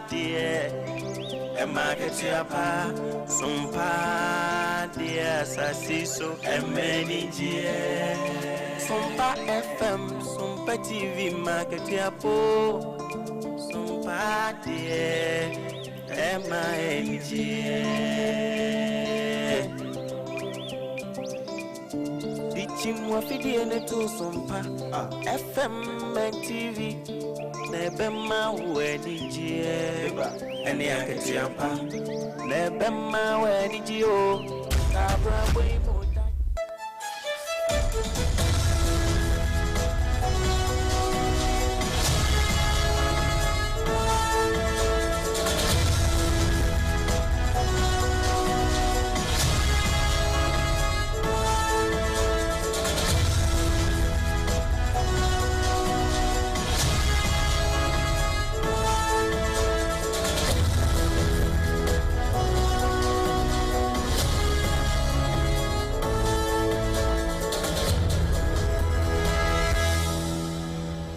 dear, a market yapa, SOMPA dear, Sassiso, a many dear, SOMPA FM, SOMPA TV, market yapo, SOMPA dear, a my dear. Chimwa fidi ene to SOMPA FM and TV nebema weni jie ene aketiampa nebema weni jio kabra boy moda.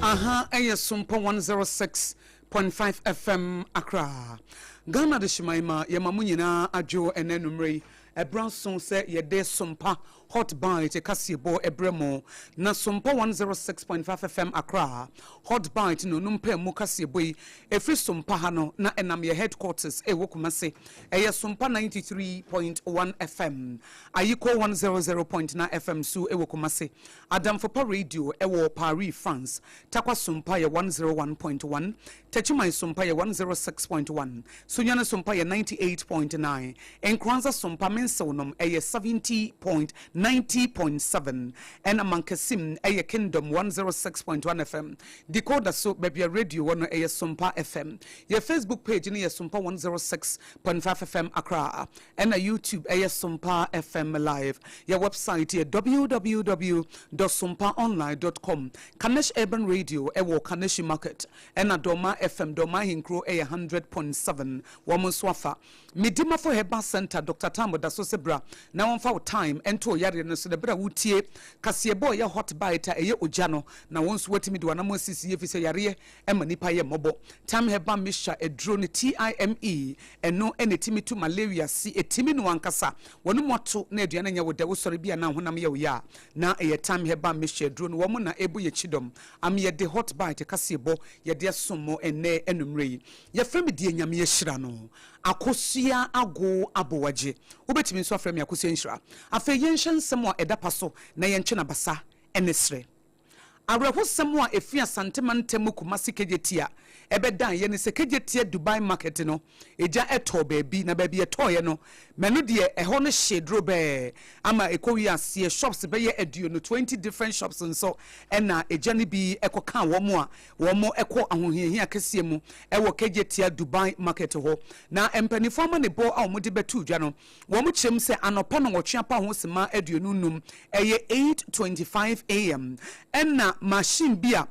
Aha, SOMPA 106.5 FM Accra. Ghana de Shimaima, Yamamunina, Ajo, and Enumre, a brown song said, Ye de SOMPA, hot bite, a Cassiabo, a Bremo, na SOMPA 106.5 FM Accra, hot bite, no numpe Mukasiabwe, a free SOMPA Hano, na enam your headquarters, a Wokumase, a SOMPA 93.1 FM, Ayiko 100.9 FM, Su, a Wokumase, Adam Fopa Radio, Ewo Paris, France, Takwa SOMPA 101.1, Techumai SOMPA 106.1, Sunyana SOMPA 98.9, and Kwanza SOMPA Mensonum a 70.90.7, and Amankasim a Kingdom 106.1 FM, Decoder so baby radio one a SOMPA FM, your Facebook page in a SOMPA 106.5 FM Accra, and a YouTube a SOMPA FM Live, your website here www.sompaonline.com, Kanesh Urban Radio, Ewo Kaneshi Market, and a Doma FM Doma Hinkro a 100.7, Wamuswafa, Midima for Heba Center, Dr. Tambo da so sebra, na one for time, and to yari no so the bra wutie, Kasiebo ya hot bite a ye ojano, na once wetimi do anamo sisi ye yari, emanipa ye mobo, Tam Heba Misha a drone TIME, and no any timi to malaria, see a timi no ankasa, one more to Nediana would de sorry be now when I'm ya, na a Tam Heba Misha drone woman na ebu ye chidom, am ye de hot bite a Kasiebo, ye dear sumo and ne enumre, ye fremi dear Yamia Shirano. AKOSUA ABOAGYE ubetimi so afrem AKOSUA nshira afa yenshen semwa edapaso na yenche na basa enesre areho semwa efia santemantemu kumasi kejetia ebedan ye ne sekejetia Dubai market no eja eto baabi na baabi etoye no menu de eho no shedro be ama ekowi ase shops be ye eduo no 20 different shops nso ena eja ne bi ekoka womo eko ahohiahia kese mu ewo kejetia Dubai market ho na empanifo ma ne bo a omode betu dwa no womo chem se anopa no wotwe pa ho sema eduo no num eye 8:25 am ena machine bia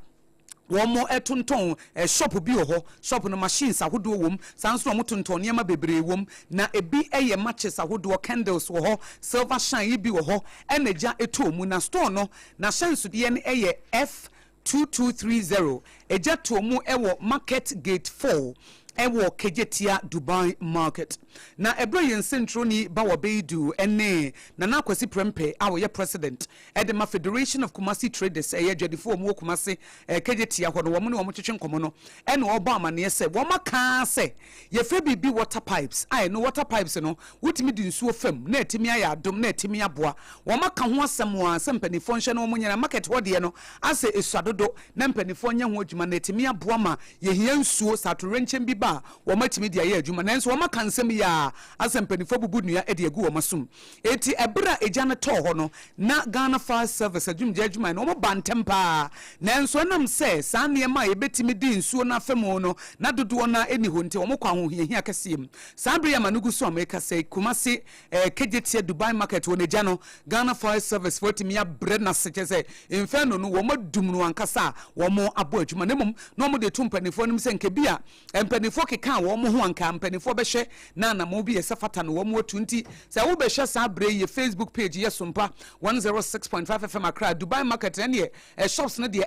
womo etonton shop bi ho shop no machines ahodo wom sanso mo tonton niam bebre wom na ebi eye matches ahodo candles wo ho silver shine bi wo ho enaja eto mu na store no na shensu de ne eye F2230 eja to mu ewo market gate 4 ewo kejetia Dubai market na ebro yen centro ni bawo beidu ene na nakwasi prempe awo ye president edema Federation of Kumasi Traders eye dwadifo mu Kumasi kejetia hono wo mu ne wo twetwe nkomo no ene oba amane se wo maka se ye fe bibi water pipes ai no water pipes no wutimi di nsuo fam na etimi aya adom na etimi aboa wo maka ho asem a sempanifo nhye no munyana market wode no ase esuadodo na mpanifo nya ho adwuma na etimi aboa ma ye hia nsuo satorenchem bi ba wo matimi dia ye adwuma na nso wo maka nsem ya asempanifo bubu nua ede egu wo masum eti ebra eja na to ho no na Ghana Fire Service adwumje adwuma na wo bantempa na nso nam se saa niema ye betimi di nsuo na famo no na dodo na eni ho nte wo kwa ho hia kasiem saa bre ya manugu so America say Kumasi kejetie Dubai market wo neja no Ghana Fire Service fotimi ya bre na seche se infano no wo madum no ankasa wo mo abo adwuma nemum no mo de tumpanifo nim se nke bia empanifo mpanifo keka wo mo ho anka mpanifo be hwe na na mo bi ye safata no wo mo 20 say wo be hwe sa bre ye Facebook page ye SOMPA 106.5 FM Accra Dubai market ne shops no de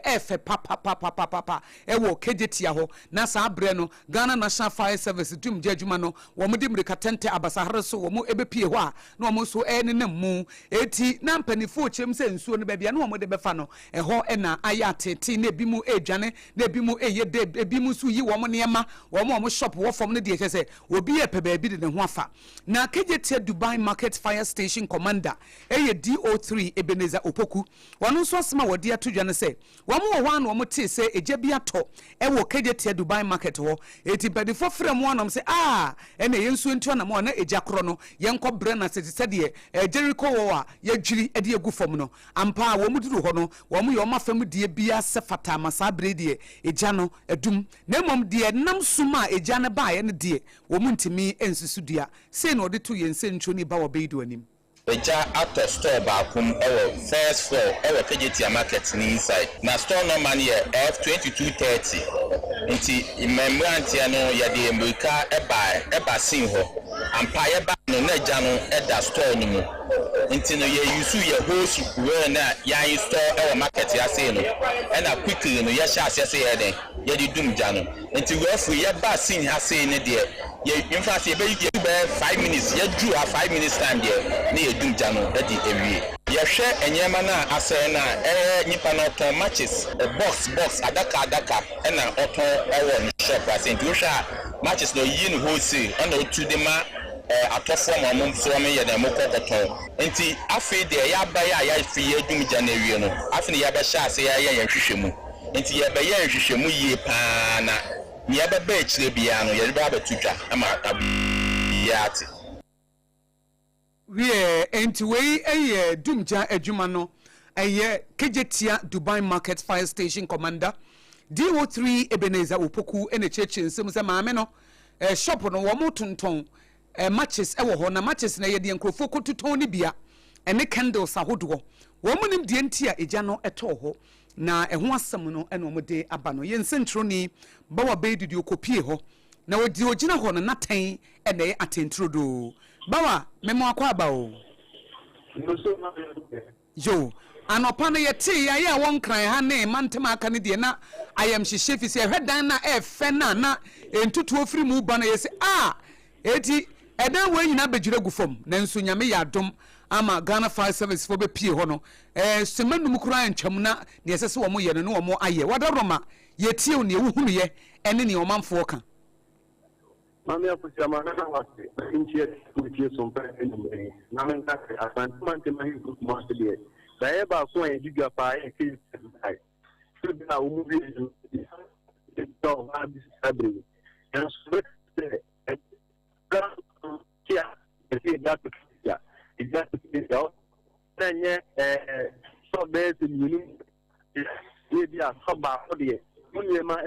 papa e wo kejetia ho na sa bre no Ghana National Fire Service dum jadwuma no wo mo de mrika tente abasahare so wo mo ebepie ho a na wo mo so ne mu eti na mpanifo chem se nsuo no ba bia na wo mo de befa no ho na ayatete na ebi mu edwane na ebi mu eye de ebi mu so yi wo mo niema wo mo shop wo fom no de se obi e pe ba bi de ne ho afa na kejetia Dubai Market Fire Station Commander DO3 Ebenezer Opoku wonu so asema wodi atodwane se wo mo ho an wo mo te se eje bi ato e wo kejetia Dubai Market ho eti badifo frem wonom se ene yensu ntu na mo na eja kro no yenko bre na se de Jericho wo a yadwiri e de egu fom no ampa wo muduru ho no wo mo yo mafam de bia se fata masa bre de eja no edum na mom de nam suma eja ne ba ye ne de wo muntimi ensusu dua se no de to yense ntu ni ba wo beidu anim Eja after store baakum ewo first floor ewo KJT market ni inside na store number ni F2230 nti imembranti no ya de America eba sin ho ampa ye ba no na eja no eda store ni mu nti no ye yusu ye hose we na ya store ewo market ya say no na quickly no ye sha ase ye den ye di dum ja no nti we free ye ba sin ha say ne de in fact ye be 5 minutes ye drew a 5 minutes time there na ye dum ja no di ewie ye hwe enyema na ase na nipa na oton matches box adaka na oton ewo ni shop ase nti wo hwa matches no yi ni wholesale na otu de ma atofo mo so me ye na mo kokoton nti afi de ya ba ya fi ye dum ja na ewie no afi ne ya ba sha ase ya ye hwehwemu nti ye ba ye hwehwemu yie pa na ni aba ba chire bia no ye ba batutwa ama abiyati we enti we dumja adwuma no kejetia Dubai Market Fire Station Commander DO3 Ebenezer Opoku ene cheche nsem se maame no shop no wo motonton matches ewo ho na matches na ye de nkrofo kototon ni bia ene candles ahodo wo monim de ntia eja no eto ho na eho asem no ene omode aba no ye nsentro ni bawa beididi okopie ho na wodi ogina ho no naten ene atentro do bawa memo akwa aba o yo anopa no yeti ya won kran ha ne mantema aka ne de na ayam hyehye fi se hwedan na efe na entutu ofiri mu ba na yesi eti edan we nyina bejire gufom na nso nyame ya dom ama Ghana Fire Service fo be pie ho no semanum kura ntwam na ne yesese wo mo ye no wo mo aye wadaroma yetie ne wuhunu ye ene ne omanfo ka Mami akusema na wasi nchi yetu kuitie SOMPA eni na menga asante mante mahi group mostly saeba kwa ejiga pa kesi sai sibina umuvi to babi sabri and swete kia esi gato kia igato kia nenye so base ni ni dia soba odie munema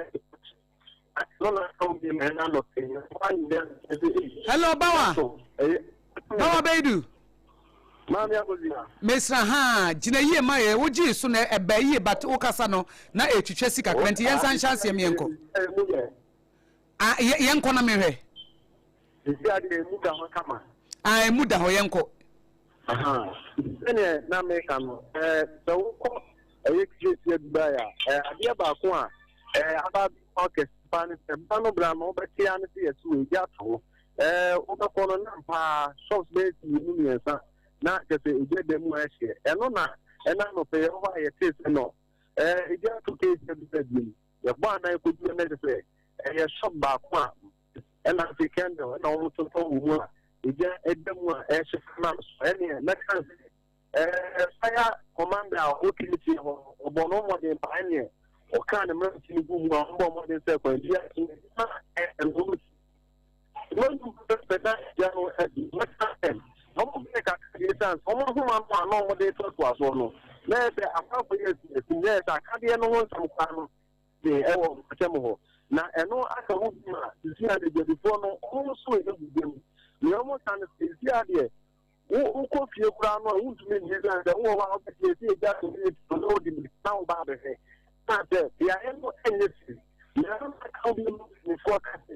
hello bawa beidu mami akozina mesra ha jina yie maye woji so na eba yie but okasa no na etwetwe sika kwenti yensan chance mienko yenko na mehwe ade muda ho kama muda ho yenko ene na meka no so ko ekje Dubai ade ba ko aba okay Spanish bano brano betia ne se su ejato obakono na pa shops be ni niensa na kese eje dem ma hye eno na no pe o ba ye tese no ejato ke se bi ye ba na ko du ne se ye shop ba kwa ena se kendo na o to to mu eje edem a hye na so ene na kan fire commander o kiliti obono mo de pa ene o kan me tini bu mu ambo mo de se ko dia and no peta ya no what happened no mo be ka san so mo ma no mo de to aso no na be afa yes yes aka de no won sam kwa no de e wo tem ho na eno aka wo ma si ade de before no o so e bu dem ni o mo kan si ade o ko fie kura no o ntumi ni san de wo wa o be si ja to ni to di na o ba be he ya eno energy na ka bi no forecast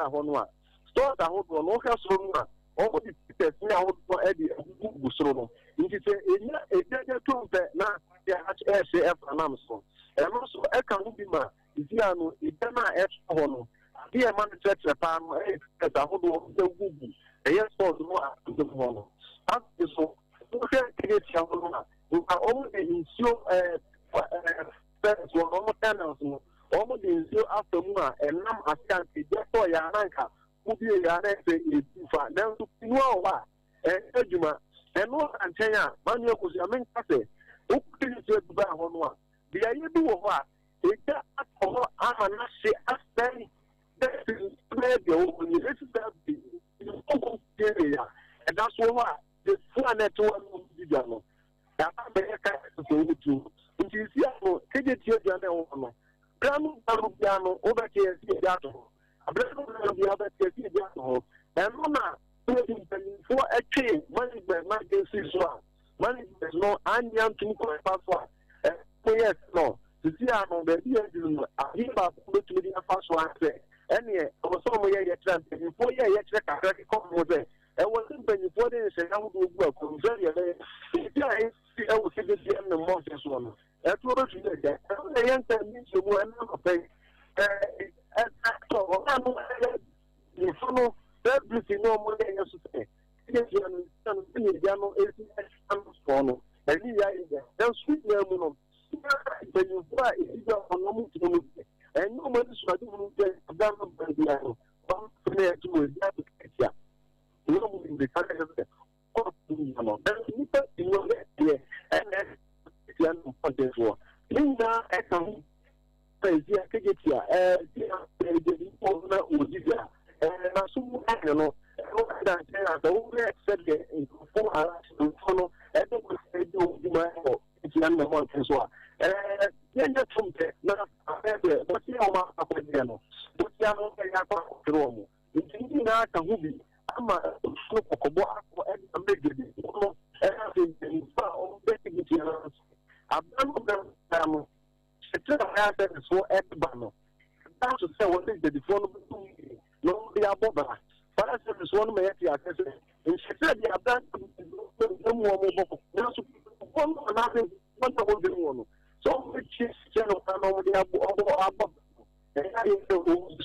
na hono a stores ahodo no ka so no a o di test na ahodo e di gusoro no nti se enya eja tumpe na ya HSF anamso e no so e ka hu bi ma isia no ida na e ho no ade e man church pa no e test ahodo e gugu e yes stores no a do hono at so o ke ti ahodo na o mo de insio first one almost 10 no almost in zero after more and nam asante just for ya ranka ubi ya na say e fa then to no wa ejuma and no antenya man yo ko amen kase o kiri je duba ho no a bi aye bi wo ho a e ja ato ama na se aspen that is the o ni this is that o ya and that's why the full network of the no that be ka so to nti no keje tie dia na wo no granu barubiano obeke esi dia to abrano dia obeke esi dia to eno na for a chain management na get so management no anyan tumi ko pa so yes no ti ano be dia no ahi ba ko tumi dia fa so ase ene o so mo ye trend before ye tre kakra ko mo ze e wo tin pe ni for de se na wo gu akon very dia e wo se de dia no mo so no etoro tu de e yan ta mi so mo na ko pe to no ni so no everything no mo de yeso pe ni dia no tan ni dia no e si so no e ni ya ide dan sweet na mu no pe ni fa e dia no mu tu no e no mo de so adu mu de dan no be dia no on ne tu mo dia tu kia no mo de ka de ko tu no dan ni pe ni no de and no point for linda ekam pezia kegetia de na udia na sumu no da tena da o accept the for no e do ko se do di ma o ti an no point so yenya tumpe na abe but ya ma akwede no but ya no ya ko ro mu ndi na ka hubi ama so kokobo akọ e amegede no e ha de fa o be kegetia Abano it's a so Ebano. That's to say what is the phone no be above. But I said this one may actually and she said the Aban no more now one nothing one one. So which is channel above. And I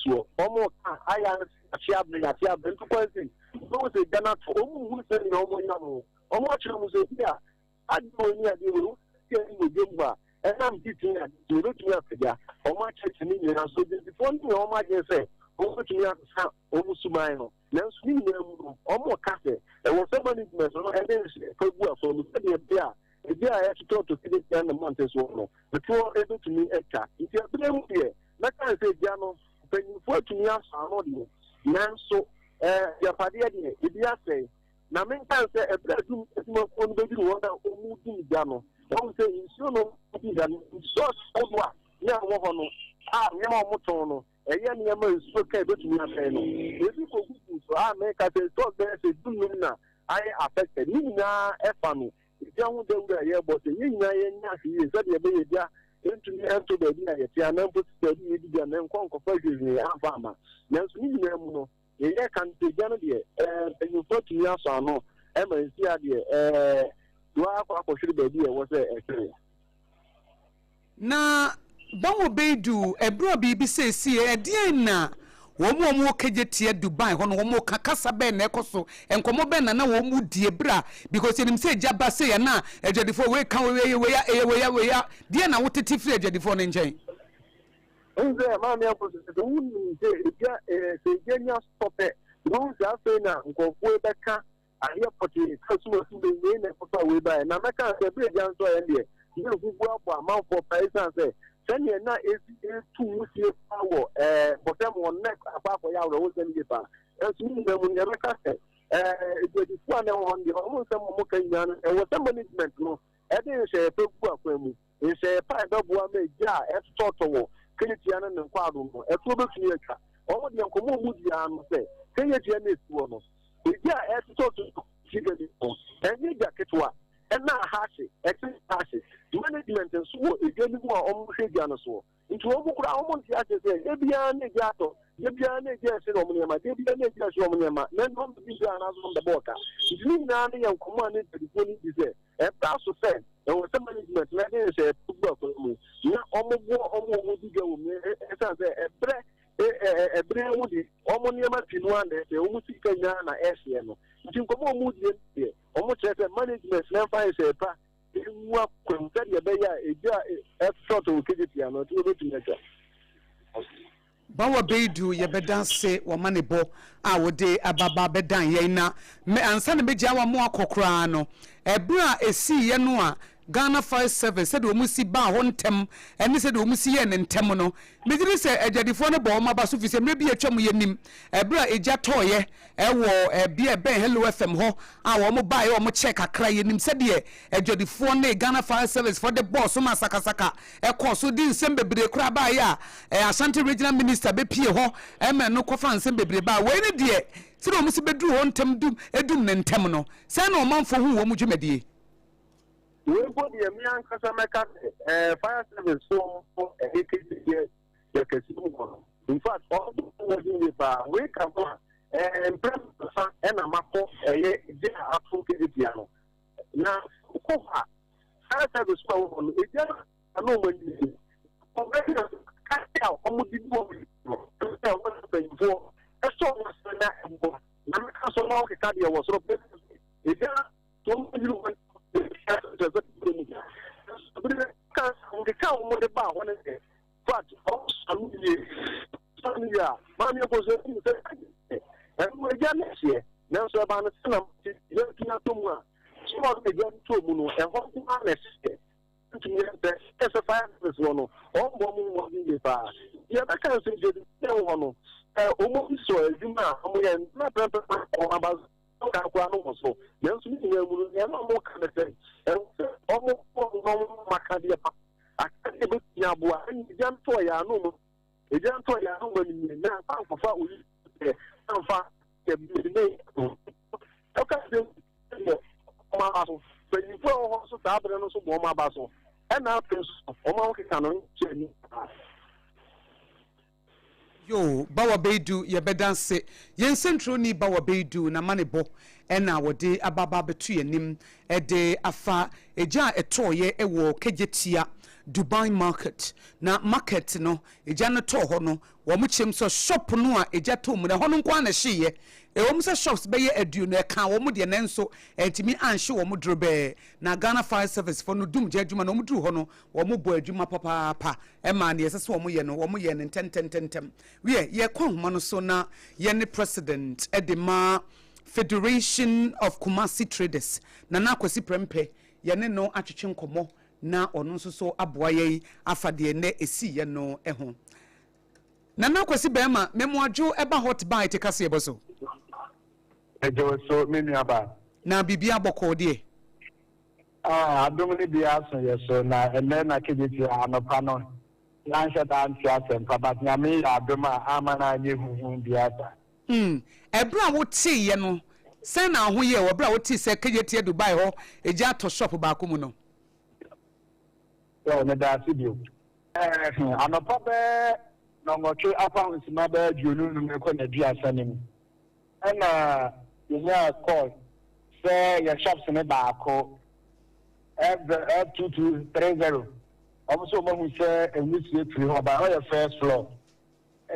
so almost I am a chiab and to question. Those are done for who said no almost here. I don't know and I'm teaching at the Rutia or my church in India. So the phone to all my say, over to me over Sumino. Now, swing them or more cafe. There was somebody and then for the study of there. If I have to talk to Philip and the Montes one, the two are able to me a cat. If you have been here, like I say, Jano, when you fall to me, I'm not you. Now, so, your party, if you say, now, men can say a bread room is more on the water or moving Jano. One say, you know, so over. Yeah, one. Never motono. A young yammer is okay, but you are saying, if you go so I make a talk there, say, do not. I affected Nina Efano. If you don't do that, but the Nina is that you be there into the idea, and then put the idea and then conquer me, Avama. Now, Nina, a year can be Janadi, and you thought to us or no, Emma is the idea. Was na bawo bedu ebro bibi sesi e de na wo mo kejetie Dubai ho no mo kakasa be na ekoso enkomo be na wo mu die bra because enim say jaba say ya na ejadifo we kan we ya de na wo tete free ejadifo no nchen nze ma me akoso se wuni se genya stop e no za fe na nkofo e beka ahia poti customer who be na photo we buy na meka se be dia nso ya de you gugu abo amount for price say send na AC two see power bottom one neck aba for ya ro we send pa so ni na mun ya meka se the one on the almost some mo kan yan e was management no e dey share pe gu akwa mu e share pa da bo am ja e to wo kinitia na nkwado no e to be tuni atwa o de nkomo mu dia no se kenye dia na esuo no yeah, as to and you jacket one, and now hashy, hashy. Management and so again, more almost so. Into almost almost as I say, Ebian Gato, Debia ne just no money ma debia ne just no money ma na no be sure na so the boka you na na yan komo ani to the ni say e pass so say e wo some management na dey say football ko mu na omo di ga wo me e say e bre wo di omo ni ma tinu ande say omo sika nya na ese no nti komo mu di omo chere management na fa say pa wa kwenta de be ya e ja e sort of kejiti ano to be tunacha Bawa beidu ye bedanse wo manebo a wode ababa bedan ye na me ansa na begia wa mo akokra no ebra esi ye no a Ghana Fire Service said omu si ba ho ntem ene said omu si ye ne ntem no me diri se adwadifo no bo ma ba so fi se me bi atwam ye nim ebra eja toye ewo bia ben Hello FM ho a wo mo ba ye wo mo check akra ye nim said ye adwadifo na Ghana Fire Service for the boss ma sakasaka e koso di nsem bebre kra ba ye a Ashanti Regional Minister be pie ho e me no kofa nsem bebre ba we ne de se omu si bedru ho ntem dum edum ne ntem no se na o manfo hu wo mu dwumadie we go the American customer fire service so in fact all the we can and press and a map piano now fire service so it just I know when you almost before I saw was so it just Yo, bawa beidu ye bedanse yen centro ni bawa beidu na manebo ena wode ababa betu yenim ede afa eja etoye ewo kejetia Dubai market na market no eja no to ho no wo mu chem so shop no a eja to mu na ho no kwa na hye e wo mu se shops be ye aduo no e ka wo mu de ne nso entimi anhye wo mu drobe na Ghana Fire Service for no dum je adwuma no mu dru ho no wo mu bo adwuma papa e ma ne yesese wo mu ye no wo mu ye ne tentem we ye kon homa no so na ye ne president edema Federation of Kumasi Traders na AKOSUA prempe ye ne no atwetwe nkomo na ono nso so ABOAGYE afade ne esi ye no ho na AKOSUA bema memoadwo eba hot bite kase eboso ejo so menu aba na bibia boko de adomini bia so yeso na ene na kejiti anopa no na nshata anti asem but nyame ya adoma amana nye huhu bia ta ebra wo ti ye no se na ho ye wo bra wo ti se kejiti Dubai ho eja to shop ba ko mu no yo me da sidio anopa be no ngoche apa nsima be juonu no me ko na dua sanim ana ya call say your shops ne ba ko F2230 also mo say emusie free ho ba your first floor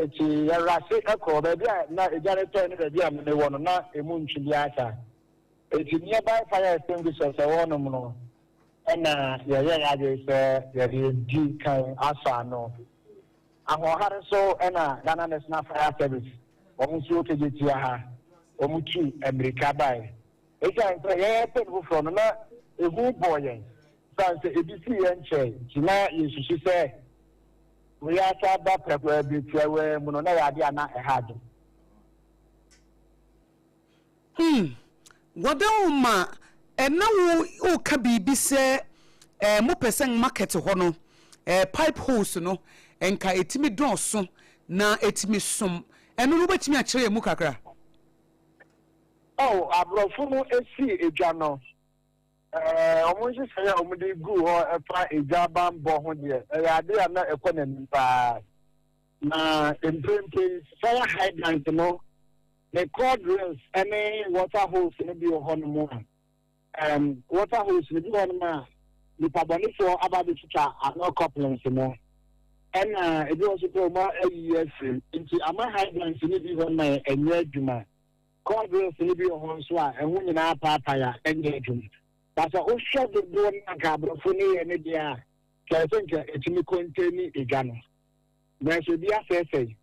eti ya rase akọ ba bia na ejare to ne ba bia me wono na emu ntwi asa eti nearby fire extinguishers wono mo no ana ya je say ya di kan asa no ahohare so ana Ghana National Fire Service omo so kejetia ha omutu America bai eja nta ye pebu from na ehu boyen sanse ebisi ye nche tina yesusu se we ata ba prepare bi twawe mu no na ya dia na ehade Wadoma ena wo ka bibi se mo person market ho no pipe hose no enka etimi donso na etimi som eno no betimi a kire mu kakra oh abrofunu esi edwa no omunji say omudi gu ho efa ejaba mbo ho de ya de na ekonomi pa na implement fire hydrant no the cord rails any water hose no bi ho no mo water hose no bi ho no ma the paboni for about the teacher no couplings no and it was to ma years into ama hydrant no bi ho na enye adwuma cord rails no bi ho so a ehun nyina papa ya enye adwuma but o show the do na ga brofo ne ne dia ka senka etimi contain egano na so dia say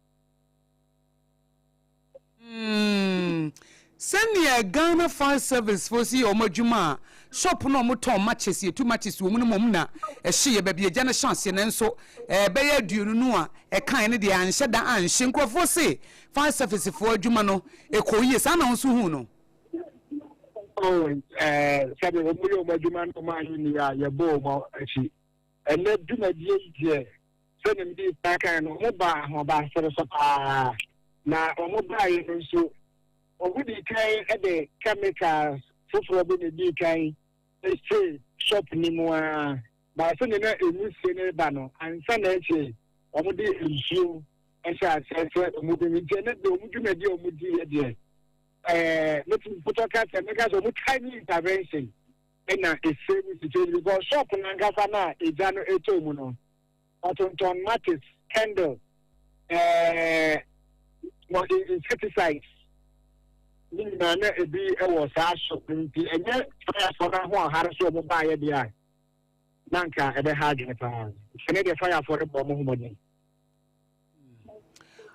send your Ghana Fire Service for see Omajuma shop no moton matches here 2 matches woman mumna a she baby a jana chance and so bear do no a kind of the answer that and shinko for say Fire Service for Jumano a coyes announce who no. Oh, sabi omuyo majuman ko ma ya bo mo achi and let do my dear send him this back and ba so na omo buy so ogudi kai e de chemicals fufuro bi ne di kai e shop ni mo a ba so ne na emu se ne ba no ansa na eche omo di nsu e sha se omo bi mi je ne de omo dwuma di omo di e de let's put our cats and make us a tiny intervention in a saving situation because shop na ngasa na e jano eto mu no otonton matches candle what insecticides ni na na ebi e wo sa shop nti enye fire for na ho ahare so mo ba ye dia nanka e be hard ne pa ene de fire for the bomb mo ni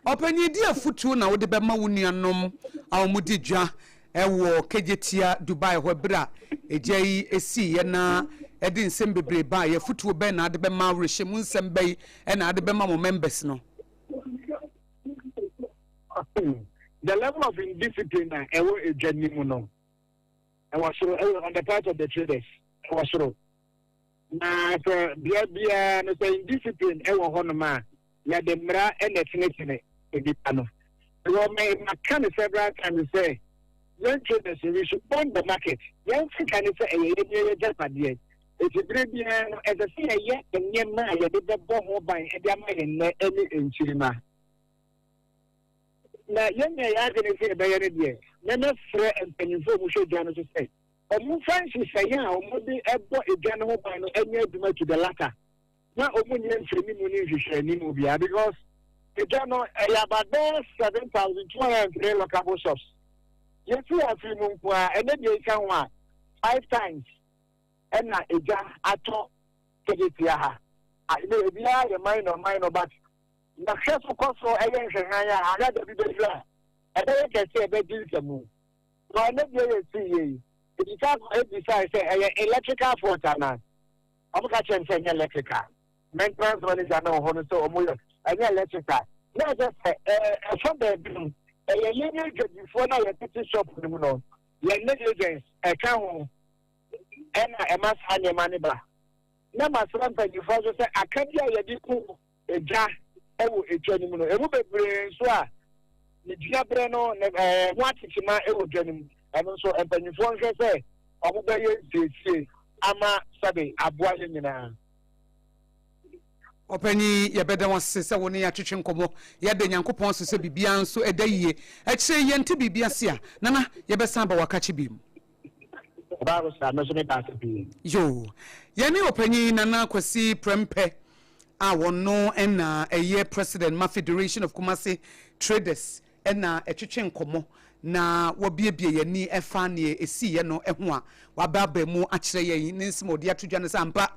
openye dia futu na wo de be ma wunuanom awmudi dwa e wo kejetia Dubai ho bra ejai esi ye na edi nsem bebre ba ye futu be na de be ma rehye nsem be e na de be ma mo members no. The level of indiscipline a genuine no. I was on the part of the traders. I was sure. Na so bia no say indiscipline e wo hono ma ya de mra e na tinetine e bi pano. So me can several times say young traders we should burn the market. Young can say e just adie. It's a great bia no as a say ye the nyema ya de bo ho ban e dia ma ye any enchirima. Na yenye ya gane se be yene die na na frɛ mpanyinfo mu hwɛ dwa no so sɛ ɔmo fancy sɛ ya ɔmo de ɛbɔ edwa no ho ban no anya adwuma to the latter na ɔmo nye mfrɛni mu ne hwehwɛni mu bia because edwa no ɛyɛ about 7,203 local shops yɛsi afiri mu mpo a ɛne deɛ ka ho a 5 times ɛna edwa atɔ kegetia ha ɛna ebia yɛ minor but na hwɛso kɔso ɛyɛ nhwehwan a aga da bi bɛhwɛ a ɛbɛyɛ kɛse ɛbɛdi nsɛmu na ɔne deɛ yɛsi yie ebisa sɛ ɛyɛ electrical fault ana ɔmo ka kyerɛ sɛ ɛnyɛ electrical maintenance manager na ɔhɔ no sɛ ɔmo yɛ ɛnyɛ electrical na ɛsɛ sɛ ɛfɔ baabi no ɛyɛ yɛnyɛ dwadifoɔ na yɛtete shop no mu no yɛn negligence ɛka ho ɛna ɛma saa nneɛma ne ba na masra mpanyinfoɔ so sɛ aka bi a yɛde ko egya ewo edwani mu no emu bebre so a ne duabre no ho atitima ewo dwani mu eno so empanyifo nhwe se omubeye siesie ama sabe aboagye nyina opanyi yebeda wase se woni atwetwe nkomo yede nyankopon so se bibia nso edayie akire yente bibia se a nana yebesa ba wakache bim ba so na so me ta se bi yo yene opanyi nana kwasi prempe awono ena eye president ma Federation of Kumasi Traders ena etwetwe nkomo na wabiebie yani efa ne esi ye no eho a wababa mu akire ye nsimo de atodwa ne sampa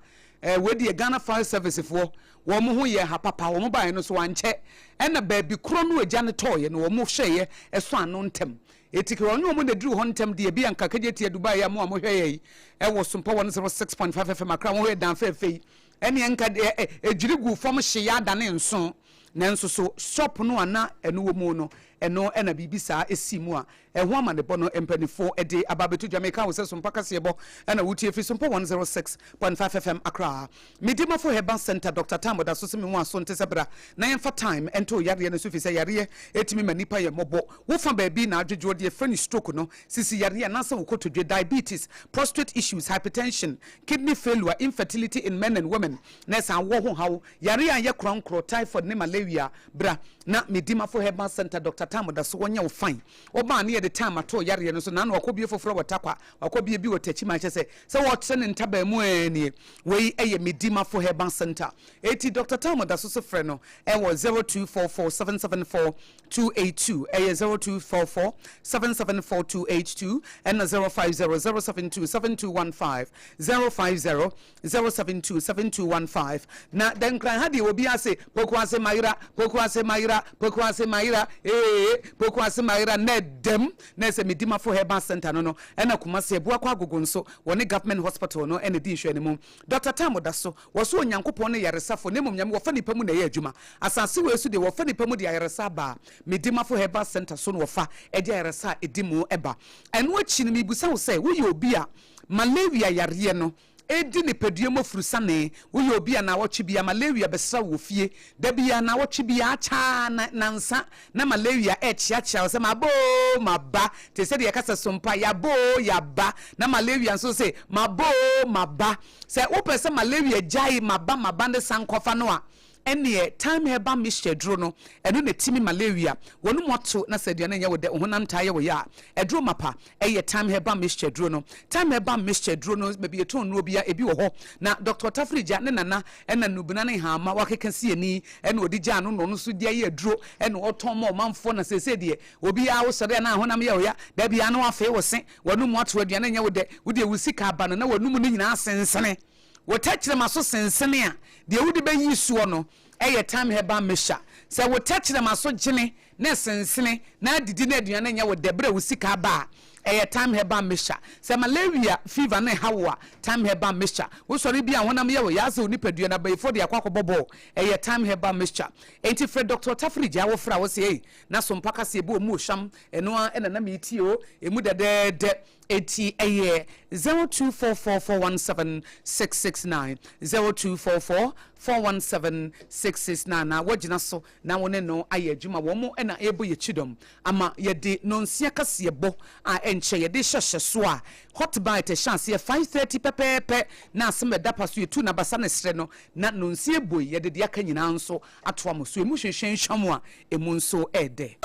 wedi Ghana Fire Service for wo mo ho ye ha papa wo mo ban no so wanche ena baabi kro no agya ne toye no wo mo hweye eso ano ntem etikiro no mo na duru ho ntem de bia nka kajetie Dubai ya mo a mo hweye wo SOMPA 106.5 FM akra mo hwe dan fefei ene enka ejiri gu fom hye ya da ne nso nanso so shop no ana enu wo mu no eno ena bibi saa esimu a eho ama ne bono empanifo ede ababetu Jamaica wo se SOMPA kasebo ena wutie fi SOMPA 106.5 FM Accra Midima for Herbal Center Dr. Tambo da so se me ho aso ntese bra na yemfa time ento yare ne so fi se yare etimi manipa ye mobo wo fa ba bi na adwodwo de friend stroke no sisi yare na se wo kotodwe diabetes prostate issues hypertension kidney failure infertility in men and women na sa wo ho hawo yare an ye kronkro typhoid ne malaria bra na Midima for Herbal Center Dr. Tambo da so wonya wo fine oba na ye the time ato yare no so na na wakobie foforo watakwa wakobie bi wotachi ma chese se wo tene ntaba mu anie we eye Midima for Herbal Center eti Dr. Tambo da so frɛ no e wo 0244774282 eye 0244774282 and 0500727215 0500727215 na den kran ha de obi ase pokuase mayira pokuase mayira nedem na se Midima for Herbal Center no ena kumase bua kwa agogo nso woni government hospital no ena di nhwe ne mu Dr. Tambo da so wo so onyankopon ne yaresafo ne mum nyam wo fa nipa mu na ye adwuma asase we su de wo fa nipa mu de yaresa ba Midima for Herbal Center so no wo fa e de yaresa edimu eba eno achi ne mibusa wo se wo ye obi a malaria yare no edi ne peduemo furusane wo ye obi a na wo twibia malaria besra wo fie da bia na wo twibia acha na nsa na malaria chiachia wo se mabo maba te se de yakasa SOMPA ya bo ya ba na malaria so se mabo maba se wo pese malaria jai maba ne sankofa no a ene time heba mixture dro no eno ne timi malaria wonu moto na saduane nya wo de honam taye wo ya edro mapa eye time heba mixture dro no maybe e ton no bia ebi wo ho na Dr. Tafrija ne nana ena nubuna ne ha ma wakeka sieni ene odi gya no no so dia ye dro ene oton ma manfo na sese de obi a wo sere na honam ye wo ya da bia no afa wo se wonu moto aduane nya wo de wusika aba no na wonu mu ne nyina sensene wo tachire maso sensene a de wudi be yisuo no eye time heba mesha se wo tachire maso gene na sensene na didi na aduane nya wo de bra wusika ba eye time heba mesha se malaria fever na hawa time heba mesha wo sori bia honam ye wo ya se oni padua na bayfo de akwakobobo eye time heba mesha enti Fred Dr. Tafrija wo fra wo se na SOMPA kase ebo mu ohwam eno a na metio emu de eti eye 0244417669 0244417669 na wagina so na wone no aye adwuma wo mo na ebo ye chidom ama ye de nonsia kase ebo a enche ye de hyehye so a hot bite chance ye 5:30 pepepe na asem da paso ye tu na basa ne sre no na nonsia boy ye de aka nyina nso atoa mo so emu hwehwen hwam a emu nso ede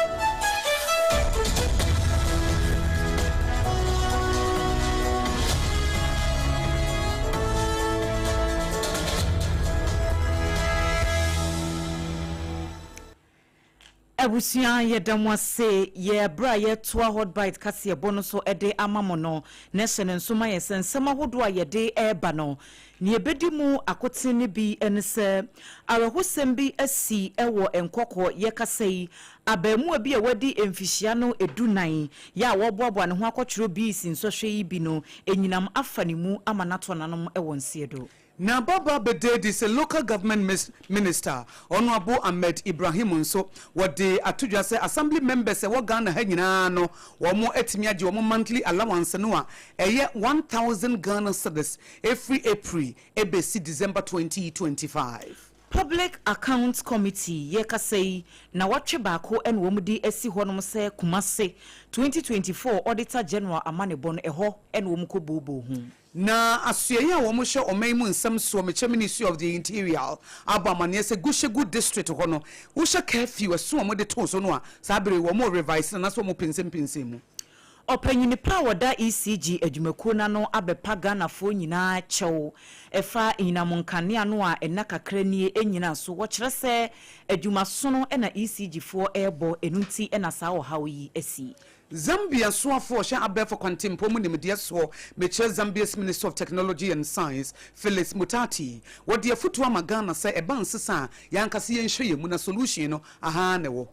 Abusia yedamwa se ye bra ye toa hot bite kase bono so ede amamono na hye nsoma ye sensema hodo a yede eba no ne ebedi mu akote ne bi ense arahosem bi asi ewo enkoko ye kasei abamu abi a wadi emfihia no edunan ya woboabo ne ho akotwero bi sinsohwe yi bi no enyinam afanimu amanato nanom ewo nsiedo na baba bededi se local government minister Honorable Ahmed Ibrahim nso wode atudwa se assembly members wo Ghana ha nyina no wo mo etimi age wo mo monthly allowance no a eye 1000 Ghana cedis every April ebesi December 2025. Public Accounts Committee yekasei na watwe baako en wo mudi esi honom se Kumase 2024 Auditor General Amanebon eho en wo mko bobo hu na asuye wo mo hye omaimu nsam so me Ministry of the Interior abamane se Gushegu district hono wo hye curfew so mo de to so no a sabere wo mo revise na so mo pinsem mu opanyini pra wada ECG adwumakuo na no abepa Ghana fo nyina chew efa inamonkane ano a enakakra nie enyina so wo kire se adwumaso no na ECG fo ebo enunti na sa wo hawi esi Zambia swafo sha abefo kwantimpo mu nimdia so meche Zambia's Minister of Technology and Science Felix Mutati wodi afutu ama Ghana se eba nsesa yankase yenhwe mu na solution no aha ne wo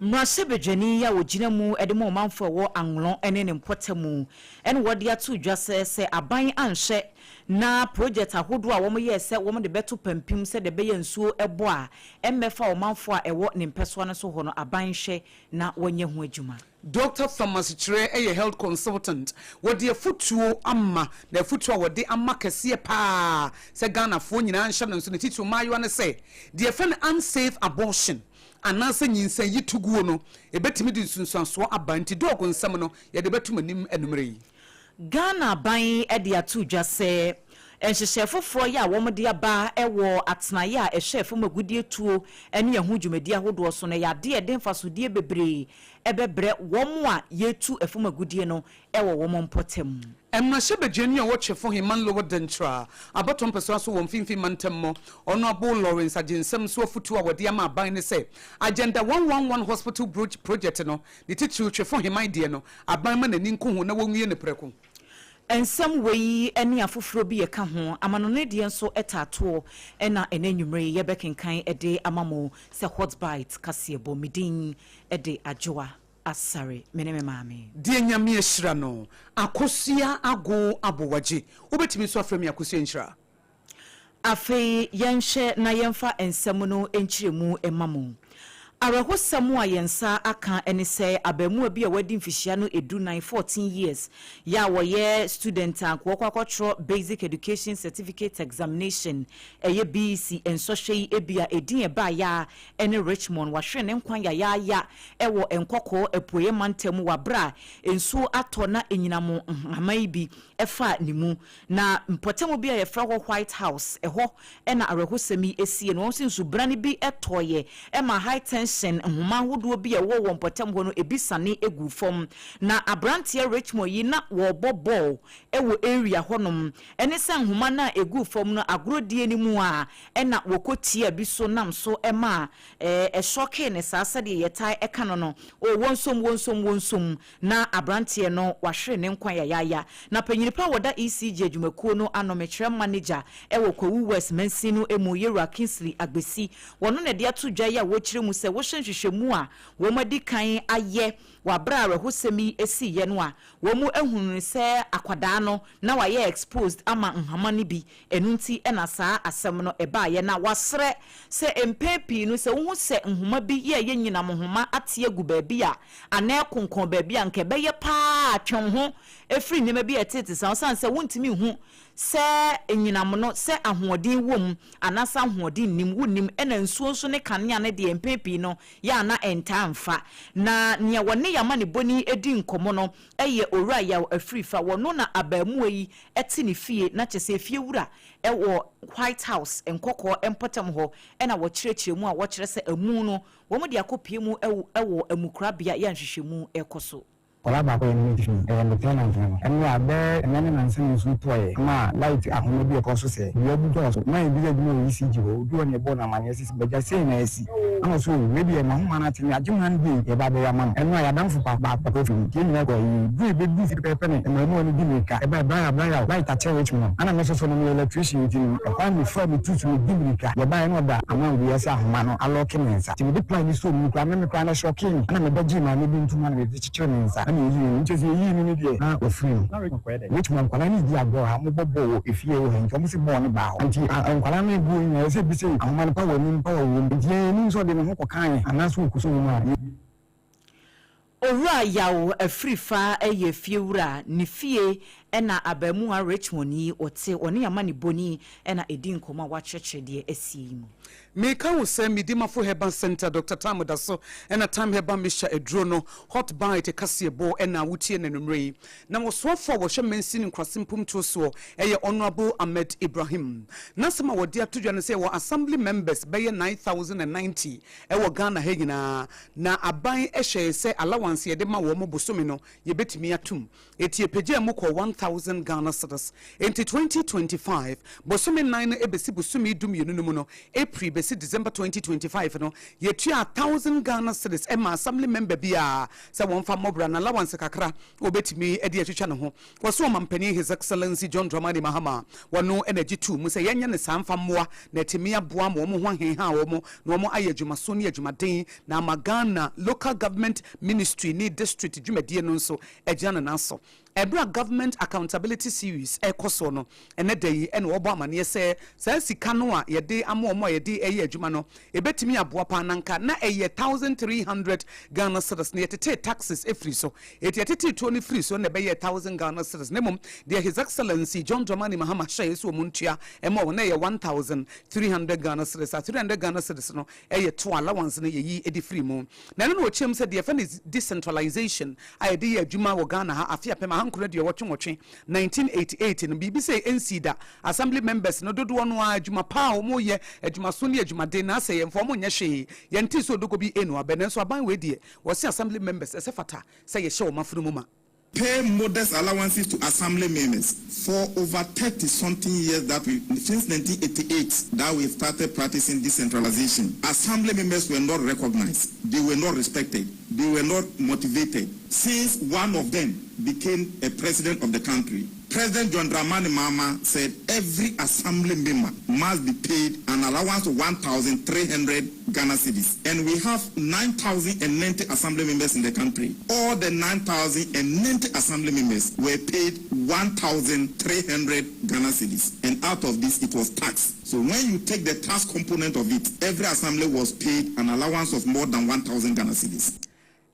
Mrasebejani ya wojina mu edemo manfo wo anglon ene ne mpotemu ene wode ato dwa se aban anhye na project ahodo a wo ye se wo de beto pampim se de beye nsuo ebo a emmefa wo manfo a ewo ne mpeso ne so ho no aban hye na wonye ho adwuma. Dr. Thomas Chere a health consultant wode afutuo amma na afutuo wode amma kese pa se Ghana fo nyina nhye no so ne titu mayo ne se de fen unsafe abortion ananse nyinsa yituguo no ebetimi di sunsuanso abanti dog nsam no ye de betum anim anumre yi. Ghana ban ede atu dwa se enhyehyɛ foforɔ ya wɔn de aba ɛwɔ atenaye a ɛhyɛ fam agudie tuo ɛne ɛho dwumadi ahodoɔ so na yade ɛde mfasodie bebree ɛbɛbrɛ wɔn a yetu ɛfam agudie no ɛwɔ wɔn mpɔtam. Emnashe bejeni a watch for him man lower dentra abaton person so won finfin mantemmo honorable Lawrence Ajinsem so futu a wode ama ban ne say agenda 111 hospital project no the titu twe for him idea no aban ma nani nko ho na wonwie ne preko. Ensem wei ene afoforo bi ye ka ho amanone de enso etato ena enanwumre ye bekenkan ede amamo se hot bite kasebo midin ede AGYA ASARE meneme maame die nyame ehira no AKOSUA ABOAGYE obetimi so afremi AKOSUA nhira afi yenhye na yemfa ensem no enchiremu emamo Arahosamo a yensa aka ene se abamu bi a wadi mfihia no edu 14 years ya woye student akwakwakwatro basic education certificate examination eye BC ensoshe ebia edin eba ya ene Richmond wahwe ne nkwan ya ewo enkoko epoye mantem wabra ensu atona enyinamo amai bi efa nimu na mpotemo bi a yefra ho White House eho ena arahosami esie no nsu brane bi etoye ema high tension nhoma hodo bi ewo won potem ho no ebisane egu fom na abrantie Richmond yi na wo bobol ewo area honom ene se nhoma na egu fom no agrodie ni mu a ena wokotie bi so nam so ema shoke ne sasa de yetai eka no o wonsom na abrantie no wahwe ne nkwan ya na panyinipa woda ECG adwumakuo no anometre manager ewo Kowu West Mansino emu Yera Kingsley Agbesi wono ne de ato dwa ya wo kire mu se wo hwenhwehwemu a wo madi kan aye wabra arahosemi esi ye no a wo mu ehunu se akwada no na waye exposed ama nhama ne bi enunti ena saa asem no eba ye na wasre se empepi no se wo se nhoma bi ye nyina mohoma ate agu ba bi a ana konkon ba bi a nke be ye pa atwen ho efri nema bi etete san se wontimi hu se enyinam no se ahoɔden wom anasa ahoɔden nim wonim ena nsuo so ne kanea ne de empepi no ya na entamfa na nia wone yama ne boni edi nkomo no eye owura ya afrifa wono na abamu yi eti ne fie na kyese fie wura ewo White House enkoko empotem ho ena wo kyerɛkyerɛ mu a wo kyerɛ se amu no wo mo de akopie mu ewo amukrabea ya nhwehwɛmu ekoso Ola ba ko ni fi the tenant no enu abe enane nansen nsu toye ma light ahono bi ekoso se we bu to so ma bi adwuma o ECG o du oni ebo na mane sisi beja sei na esi ama so we bi na ho na tini agyeman bi e ba be ya ma enu ya danfo pa ko fi ti ni ko yi bi bi fi pepe ne enu oni bi nika e ba ya light a church mo ana me so no electrician ti ni e kwa mi from tutu ni bi nika ye ba no da ama wi ya sa homa no aloke mensa ti bi plan ni so mi kwa me kwa na shocking ana me beji ma ne bi ntuma na be chiche mensa Which one can I need the Bobo if you and Thomas born about until I'm going to say, I'm on power in power room, so they don't kind and that's what Ora yawo afrifa eye fiewura ne fie ena abamu a Richmond yi ote oni amani boni ena edi nkoma wa kyekye de asie mu Meka wo se midima fo Herbal Center Dr. Tamoda so ena time Herbal Misha edro no hot bite kasebo ena wutie nanumre na wo so fo wo hwe mensin nkwasempum to so eye honorable Ahmed Ibrahim na sama wo dia to dwane se wo assembly members beye 9090 wo Ghana hegina na aban ehwe se allowance ye de ma wo mo bosomi no ye betimi atum etie pagya mu ko 1000 80,000 Ghana cedis. Into 2025, Bosumi 9 ebesi Bosumi dum yenumu no April besi December 2025 no yetua 1,000 Ghana cedis. Emma assembly member bia se won fa mobra na allowance kakra obetimi edi atwitwa ne ho. Waso mampani His Excellency John Dramani Mahama wano energy 2 mu se yenya ne samfa mmoa na etimi aboa mo ho henha wo mo no mo ayedwuma so ne adwumaden na Magana local government ministry ni district dwumadie no nso agya na so Ebra government accountability series AKOSUA no ene dey ene wo bo amane se sa sika no a yede amomo yede eye adwuma no ebetimi aboa pa nanka na eye 1300 Ghana cedis na yetete taxes efri so yetete to ni free so na be 1000 Ghana cedis nemum de His Excellency John Dramani Mahama share so muntua ema wo na ye 1300 Ghana cedis 300 Ghana cedis no eye to allowance na ye edi free mu na no chem se de fan is decentralization ayede ye adwuma wo Ghana ha afia pema 1988 no bibi say NCDA assembly members no dodo no adwuma pa o mo ye adwuma so ne adwuma den na say yemfo mo nya hwe yenti so dogo bi enu aben so aban we die wo say assembly members esefata say ye hye o mafunu mu ma pay modest allowances to assembly members for over 30-something years since 1988 that we started practicing decentralization. Assembly members were not recognized. They were not respected. They were not motivated. Since one of them became a president of the country, President John Dramani Mahama said every assembly member must be paid an allowance of 1,300 Ghana cedis. And we have 9,090 assembly members in the country. All the 9,090 assembly members were paid 1,300 Ghana cedis. And out of this, it was taxed. So when you take the tax component of it, every assembly was paid an allowance of more than 1,000 Ghana cedis.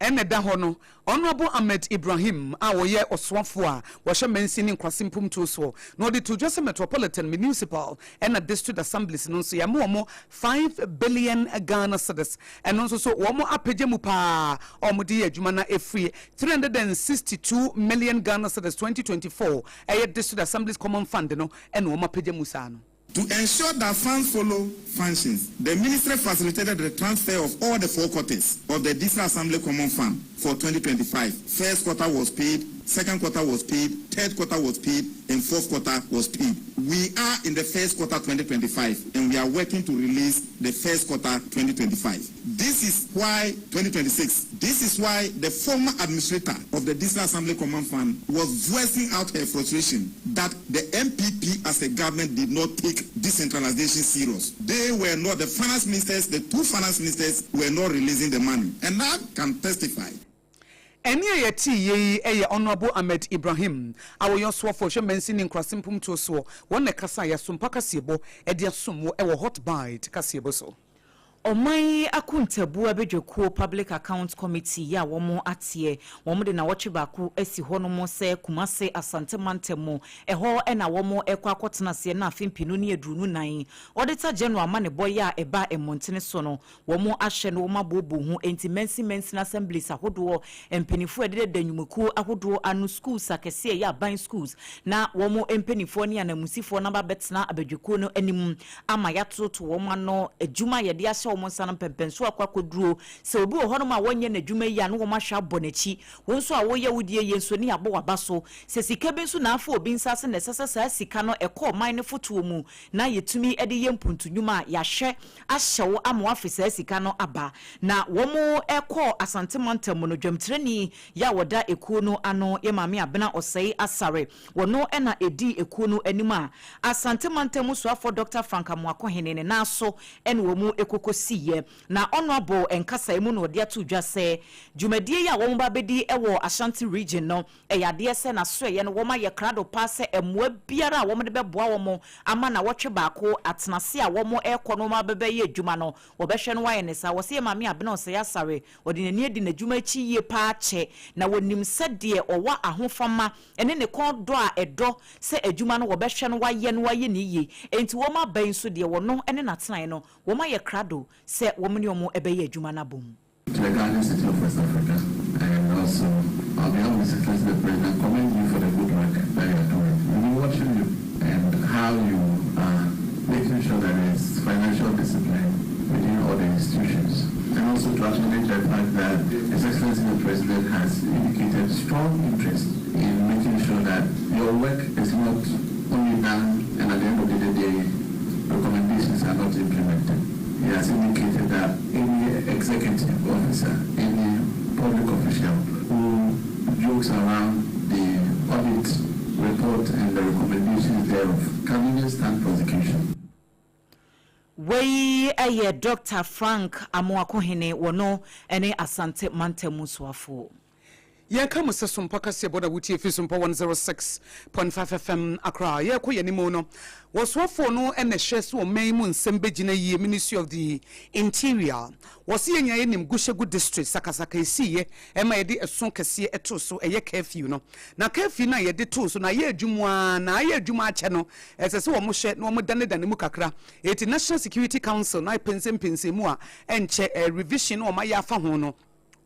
Ene da hono Honorable Ahmed Ibrahim a woye oswafo a wo hye mensini nkwasimpum to so no de to Jose Metropolitan Municipal and District Assemblies no so ya mo 5 billion Ghana cedis eno so wo mo apagye mu pa o mo de adwuma na efri 362 million Ghana cedis 2024 District Assemblies Common Fund no eno wo mo apagye mu sa no. To ensure that funds follow functions, the ministry facilitated the transfer of all the 4 quarters of the District Assembly Common Fund for 2025. First quarter was paid, second quarter was paid, third quarter was paid, and fourth quarter was paid. We are in the first quarter 2025, and we are working to release the first quarter 2025. This is why 2026. This is why the former administrator of the District Assembly Common Fund was voicing out her frustration that the MPP as a government did not take decentralization serious. They were not, the finance ministers, the 2 finance ministers were not releasing the money. And I can testify. Eni ayeti ye Honorable Ahmed Ibrahim awo yoswo for hwe mensini nkwasimpum to so won kasa ya SOMPA kasebo e de asom wo e wo hot bite kasebo so Omai akuntabu abedwekuo Public Account Committee ya womo atie womo de na woche baako esi ho no mo se Kumase Asante Mantemo eho e na womo ekwa akotena se na afimpinu ne adunu nan Auditor General Manebo ya eba emontene so no womo ahye no womo abobo hu enti mensi assemblies ahodo empenifu de danyumuku ahodo anu schools akese ya ban schools na womo empenifu ne anamusifo na ba betena abedwekuo no anim ama yatoto womo no adwuma yede ahye womo sanam pempenso akwakoduro se obi wo hono ma wonye na dwuma yi anu wo ma hwa bonachi wonso a woye wudie yenso ni abo wabaso se sika benso na afo obi nsase na sesa sika no ekọ man ne foto mu na yetumi ede yempuntu nwuma ya hwe ahyewo ama afisa sika no aba na womo ekọ Asante Mantemo no dwamtreni ya woda ekuo no ano ye mame abena osei asare wono ena edi ekuo no anima Asante Mantemo so afọ Dr. Frank Amoakohene ne naso en womo ekoko siye na honorable enkasa emu no de atu dwa se dwumadie ya wo ba bedi ewo Ashanti region no eyade se na so ye no wo ma ye krado passe emwa biara wo de beboa wo mo ama na wotwe baako atenase a wo mo ekọ no ma bebe ye dwuma no wo be hwe no wa ye ne sa wo se mame abena osei asare odi nani edi na dwuma chi ye pa che na wonim sede owa ahofama ene ne kon do a edo se adwuma no wo be hwe no wa ye ni ye enti wo ma ban so de wo no ene na tenan no wo ma ye krado se women yomo ebeye adwuma na bom to the Ghanaian city of West Africa, and also on behalf of the Secretary of the President, commend you for the good work that you are doing. We've been watching you and how you are making sure that there is financial discipline within all the institutions, and also to acknowledge the fact that His Excellency the President has indicated strong interest in making sure that your work officer, any public official who jokes around the audit report and the recommendations thereof can even stand prosecution. Wei aye Dr. Frank Amoakohene wono ene Asante Mantemu Swafo. Yanka musa SOMPA kase boda wuti efi SOMPA 106.5 FM Accra. Ye ko yanimo no. Waswafo no ene hwe so man mu nsem begina yi Ministry of the Interior. Wasi yenya ye nim Gushegu district sakasaka isiye ema ye de eson kase eto so eye curfew no. Na curfew na ye de to so na ye adwuma na ye adwuma ache no. Esese wo mo hwe no mo dane mu kakra. Eti National Security Council na pensem mu a enche revision no ma ya fa ho no.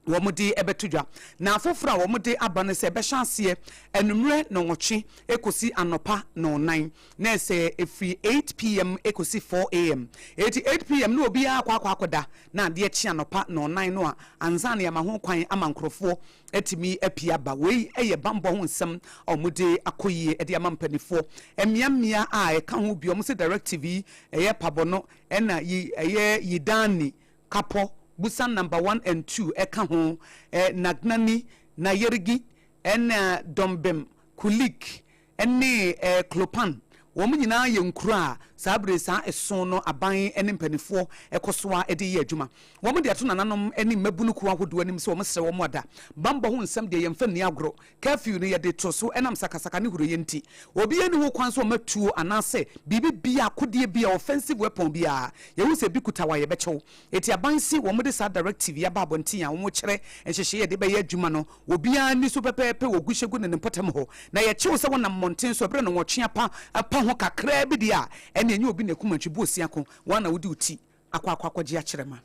Womudi ebetudwa na afofra womudi abane se be chance enumre no nwochi ekosi anopa no 9 na ese efri 8 pm ekosi 4 am 8 pm no obi akwa na de echi anopa no 9 no a anzana ya maho kwan amankrofo etimi apia ba wei eye bambo ho nsem omudi akoyie ede amampanifo emiamia a eka ho bi omse directive eye pabono ena yi eye yidani kapo Busan number 1 and 2 eka ho nagnani na yerigi ena dombem kulik ene klopan wo nyina ye nkura sabre sa eson no aban ene mpanifo ekosoa ede ye adwuma wo de ato nananom ene mabunu ku ahodo anim se wo sere wo moda bamba ho nsem de yemfa ni agro curfew ne ye de to so enam sakasaka ne huro ye nti obi ene ho kwan so matuo anase bibi bia kodie bia offensive weapon bia ye hu se bi kutawa ye bechew eti aban si wo de sa directive ya ba bontin ya wo kire enhehye ye de be ye adwuma no obi ani so pepepe wo guhyegu ne potem ho na ye chew se wonam monten so bre no wo twea pa ho kakra bi dia ene enye obi ne kumantwi bosia ko wana wodi uti akwakwakwaje akirema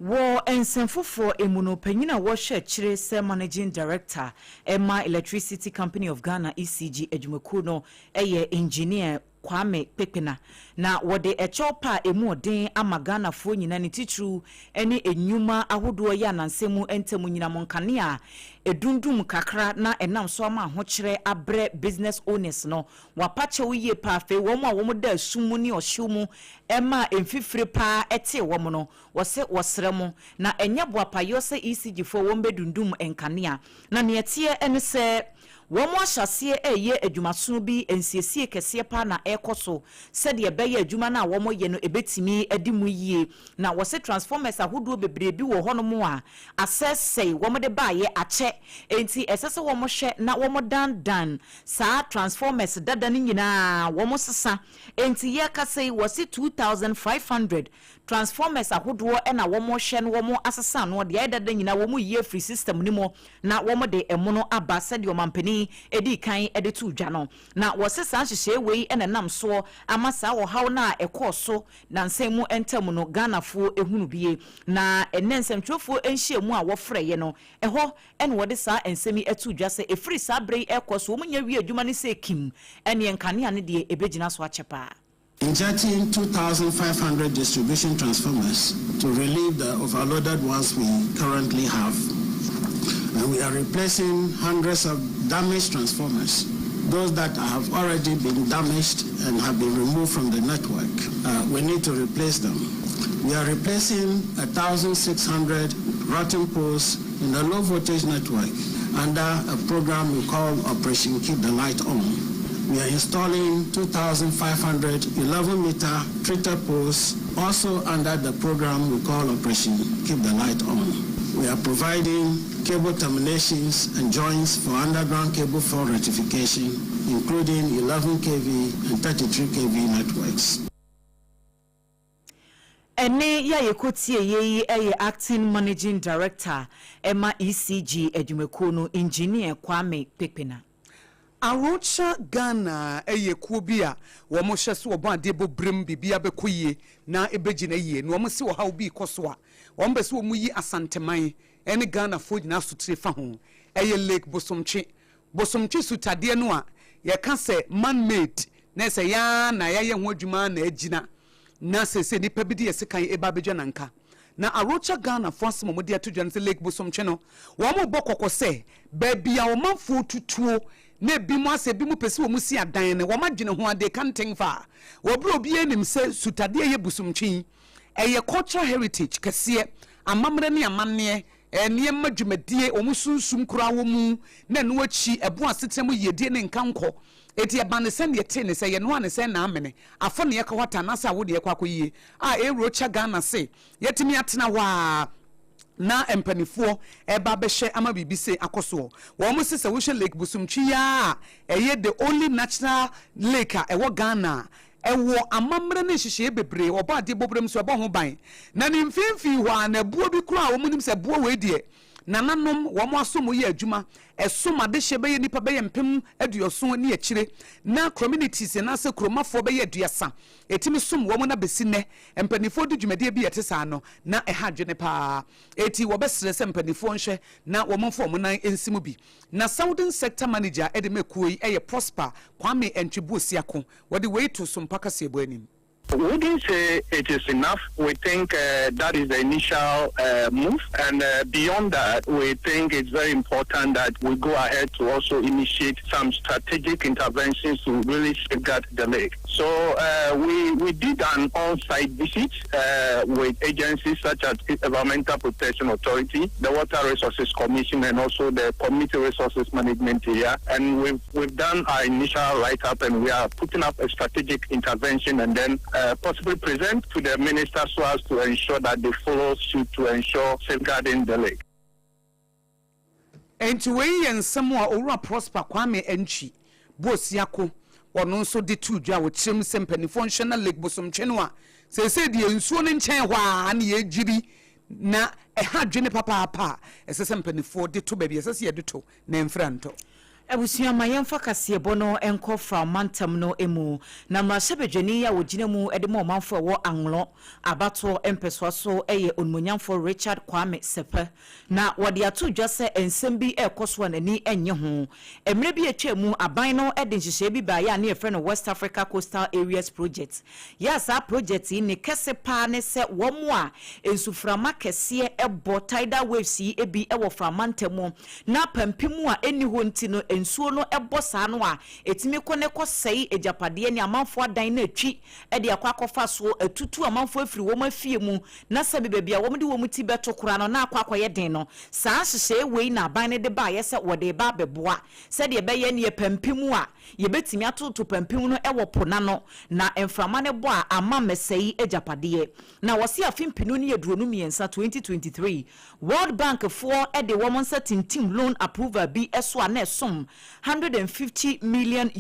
wo ensenfofo emuno panyina wo hwe kire se managing director Emma Electricity Company of Ghana ECG adwumaku no eye engineer Kwame Pepena na wode echopa emu odin amagana fo nyina ne titru ene enyuma ahodo ya nansemu entemu nyina monkane a edundum kakra na enam so ama ahokire abre business owners no wapache wiye pa fe wo mo a wo da sumu ni ohwumu ema emfifire pa ete wo mo no wose wosremo na enye boapayo se ECG fo wo mbedundum enkane na ne etie ene se Womo ahyase eye adwumaso bi ensiesie kese pa na ekoso said ye beye adwuma na womo ye no ebetimi adimu yie na wose transformers ahodo bebrebe wo hono mo a asese womo de baaye ache enti esese womo hwe na womo dan sa transformers dada ni nyina womo sesa enti ye kase wose 2500 transformers ahodo e na womo hwe no womo asesa no de dada nyina womo yie free system ni mo na womo de emono aba said yo mampani edi kan edi tu dwa no na wose sa hyehye wei ene nam so amasa wo haw na ekoso na nsemu entamu no Ghanafu ehunu bie na enensemtwofo enhyemu a wofreye no eho ene wode sa ensemi etu dwa se efri sa brei ekoso wo munya wi adwuma ne se kim ene enkane ane de ebegina so achepa Injecting 2,500 distribution transformers to relieve the overloaded ones we currently have. And we are replacing hundreds of damaged transformers, those that have already been damaged and have been removed from the network. We need to replace them. We are replacing 1,600 rotten poles in the low voltage network under a program we call Operation Keep the Light On. We are installing 2,500 11-meter treated poles also under the program we call Operation Keep the Light On. We are providing cable terminations and joints for underground cable fault rectification, including 11 kV and 33 kV networks. Ene ya yekotie yeyi eye acting managing director Emma ECG adwumaku no engineer Kwame Pepena. Arocha Ghana eye kuobia wo mo hye so obo ade bo brem bibia bekoyie na ebegina yie no mo se wo hawo bi koso a wo mbe se wo mu yi asanteman ene Ghana fo nyina sotire fa ho eye lake bosomtwe sutade no a ye ka se man made na se ya na ya ye ho adwuma na agina na se nipa bi de yesekan eba bedwa nanka na Arocha Ghana fo asemo mo de atodwan se lake bosomtwe no wo mo bokoko se ba bia wo manfo tutuo na bi mo ase bi mo pese wo musi adan ne wo madwene ho ade kanten fa wo bro bi enim se sutade ye busumtwi eye cultural heritage kese amamre ne amanne nneɛma dwumadie omusunsum kura wo mu na no achi ebo asetrem yedie ne nkanko eti eba ne sɛ ne te ne sɛ ye no ane sɛ na amene afo ne yɛka wata na sɛ wo de yɛkwa koyie a ewro cha Ghana se yetimi atena wa na empanifoɔ eba behye ama bibise akoso wo mo se wo hwe Lake Busumtwi ya eye the only natural lake a ewo Ghana ewo amamre ne hyehyɛ bebre oba de bobrem so eba ho ban na ne mfimfi hɔ na buo bi kura wo munim sɛ buo we die nananom wo mo aso mo ye adwuma esoma de hye beye nipa beye mpem aduoso ne akire na communities na se kromafo beye aduasa etimi som wo mo na besine empanifo de dwumade bi yete saa no na eha dwene pa eti wo besere se empanifo nhwe na wo mo fo mo nan ensimu bi na Southern Sector Manager edemekuyi eye Prosper Kwame Entwibuosiako wo de wei to SOMPA kasebo anim. We wouldn't say it is enough. We think that is the initial move. And beyond that, we think it's very important that we go ahead to also initiate some strategic interventions to really safeguard the lake. So we did an on-site visit with agencies such as Environmental Protection Authority, the Water Resources Commission, and also the Community Resources Management area. And we've done our initial write-up, and we are putting up a strategic intervention and then possibly present to the minister so as to ensure that they follow suit to ensure safeguarding the lake. Enti we ensem a owura Prosper Kwame Entwibuosiako ono nso de tu dwa wo kyerem sempanifo nhwe na Lake Busumtwi no a se de nsuo ne nkyɛn hɔ a na ye giri na ɛha dwene papa ɛsɛ sempanifo de to ba bi ɛsɛ ye de to na mfranto Abusia mayemfa kasebo no enko from mantam no emu na mrasebedwani ya wogina mu edemo manfo wo anlo abato empeswa so eye onmonyamfo Richard Kwame Sepe na wode ato dwase ensem bi ekoso nani enye ho emre bi etwa mu aban no ede nhyehyɛ bi ba ya na efre no West Africa Coastal Areas Project ya sa project ni kese pa ne se wo mu a ensuframa kese ebo tidal waves yi ebi ewo from mantam na pampimu a eni ho nti no ensuo no ebo saa no a etimi kone kosei ejapade ne amanfo adan na atwi e de akwakofa so atutu amanfo afiri wo mafie mu na sabe bebia wo mde wo muti beto kora no na akwakoye den no saa hyehye wei na aban ne de ba ye se wode ba beboa se de beye ne pampimu a ye betimi atoto pampimu no ewo pona no na emframa ne bo a ama mesei ejapade na wose afimpinu ne yeduro miensa 2023 World Bank for e de wo monsa tintim loan approval bi eso a na som $150 million.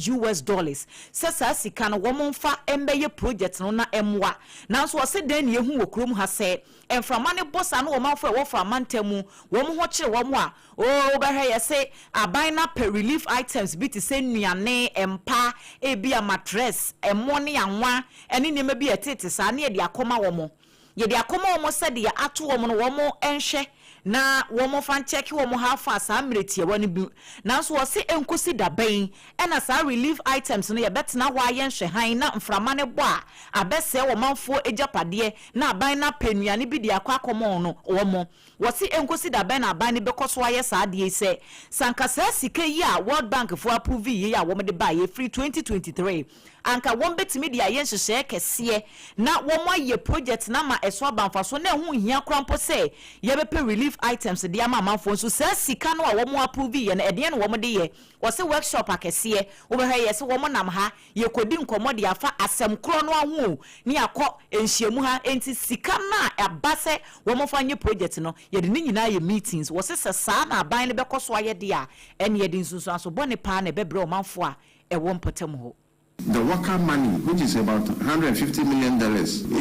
Sasa sika no womonfa embeye project no na emwa. Na so wose dan ye hu wokrom ha se emframa ne bossa no womanfo e wo fra mantemu wo mo ho kire wo mo a o be hwe ye se aban na per relief items bi ti se nuane empa e bi a mattress emo ne anwa ene ne ma bi etete sa na ye de akoma wo mo ye de akoma wo mo se de ato wo mo no wo mo enhwe na womo fan check womo hafa sa mretie woni bi na so wose enkosi da ben ena sa relief items no ye betena hwa ye nhwe han na mframa ne bo a abese wo manfo ejapade na aban na penuane bi de akwakomo no womo wose enkosi da ben na aban ne bekoso aye sa de se sankasa sika yi a World Bank for approve yi a womo de ba ye free 2023 anka won betimi de aye nhyehyɛ kɛseɛ na womo aye project na ma eso abanfa so na hu hia krampo se ye bepe relief items de ama manfo so sa sika no a womo approve ye na ede no womo de ye wose workshop akɛseɛ wo be ha ye se womo nam ha ye kodi nkomo de afa asɛm kro no ahu ni akɔ enhyiamu ha enti sika na abase womo fa nye project no ye de nyina ye meetings wose sa na aban le bekoso aye de a ene ye de nsunsu aso bone pa na bebre o manfo a ewo mpotem ho. The worker money, which is about $150 million,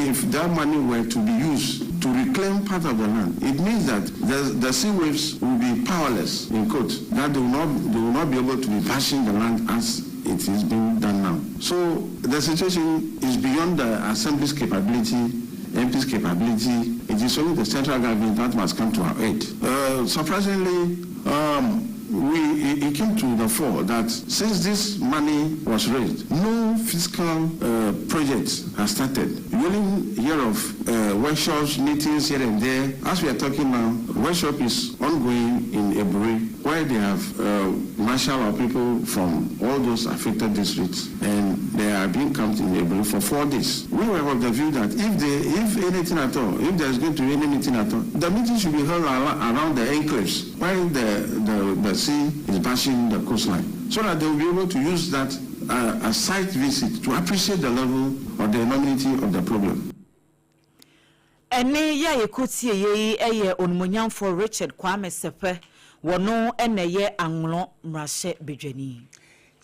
if that money were to be used to reclaim part of the land, it means that the sea waves will be powerless, in quotes, that they will not be able to be bashing the land as it is being done now. So the situation is beyond the Assembly's capability, MP's capability. It is only the central government that must come to our aid. Surprisingly, it came to the fore that since this money was raised, no fiscal projects have started. You only hear of workshops, meetings here and there. As we are talking now, workshop is ongoing in Ebure, where why they have marshal or people from all those affected districts, and they are being camped in Ebro for 4 days. We were of the view that if anything at all, if there's going to be any meeting at all, the meeting should be held around the enclaves while the sea is bashing the coastline, so that they will be able to use that a site visit to appreciate the level or the enormity of the problem. Ene ya yekutie ye eye onmunyan for Richard Kwame Sepe wono ene ye anlo mrashe bedwani.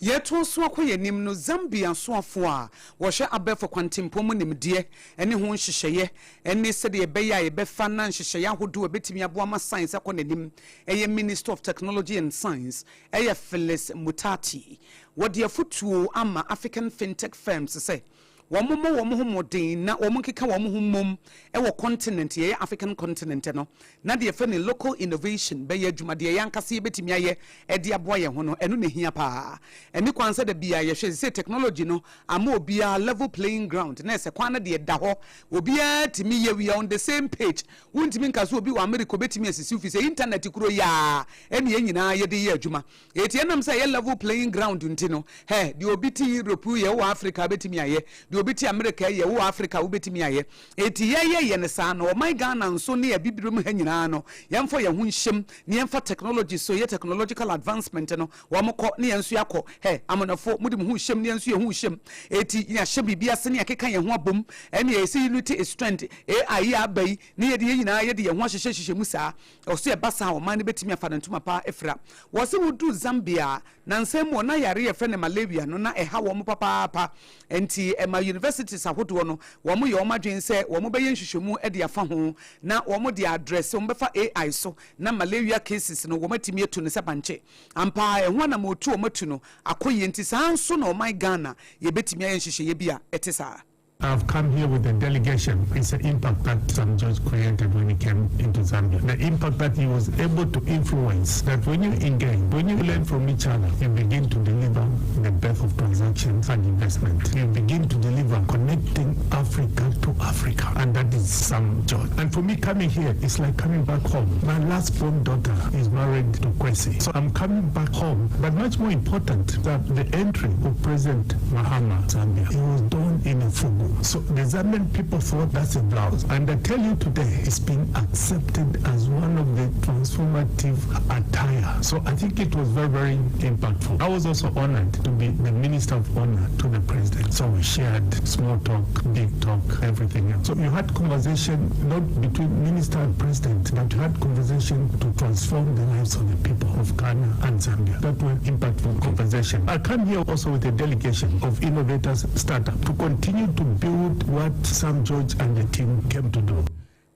Yeto so akoye nim no Zambia so afo a wo hwe abefo kwantempo mu nimde ene ho hyehyeye ene sede ye beya ye befa na hyehyeye ahodo betimi abo ama science akonanim eye Minister of Technology and Science eye Phyllis Mutati wode afutuo ama African fintech firms say womo modern na womo keka womo humom e wo continent ye African continent no na de fe ne local innovation be ye adwuma de yankase betimi aye e de aboa ye ho no eno ne hia pa eni kwanse de bia ye hwe say technology no ama obia level playing ground na se kwan na de da ho obia timi ye we on the same page wontimi nka so obi wa America betimi asisi fi say internet kuro ya eni nyina ye de ye adwuma eti enam say ye level playing ground ntino he de obi ti Europe ye wo Africa betimi aye obiti America ye wo Africa wo betimi aye eti ye ne sa no my Ghana nso ne abibirum ha nyina no yemfo ye hu nhyem ne yemfa technology so ye technological advancement no wo mokọ ne yensu yakọ amonafo mudim hu nhyem ne yensu ye hu nhyem eti ya hye bibia se ne akeka ye ho abom ene ye se unity strength AI ya bai ne ye de ye nyina ye de ye ho hyehyehye mu saa oso ye basa wo man ne betimi afa ntuma pa efra wo se wudu Zambia na nsem wo na yare ye fe ne Malaria no na eha wo mo papa enti ema universities ahodo no wo mo ye wo madwen se wo mo beye nhwehwemu e de afa ho na wo mo de address wo befa AI so na Malaria cases no wo matimi etu ne se banche ampa ehwa na mo tu wo matu no akoye enti saa nso na o my Ghana ye betimi aye nhwehwe ye bia etisa. I've come here with a delegation. It's the impact that Sam George created when he came into Zambia. The impact that he was able to influence, that when you engage, when you learn from each other, you begin to deliver the birth of transactions and investment. You begin to deliver connecting Africa to Africa. And that is Sam George. And for me, coming here, it's like coming back home. My last born daughter is married to Kwesi. So I'm coming back home. But much more important, that the entry of President Mahama Zambia, it was done in a fugu. So the Zambian people thought that's a blouse. And I tell you today, it's been accepted as one of the transformative attire. So I think it was very, very impactful. I was also honored to be the Minister of Honor to the President. So we shared small talk, big talk, everything else. So you had conversation not between Minister and President, but you had conversation to transform the lives of the people of Ghana and Zambia. That were impactful conversation. I come here also with a delegation of innovators startup to continue to build what Sam George and the team came to do.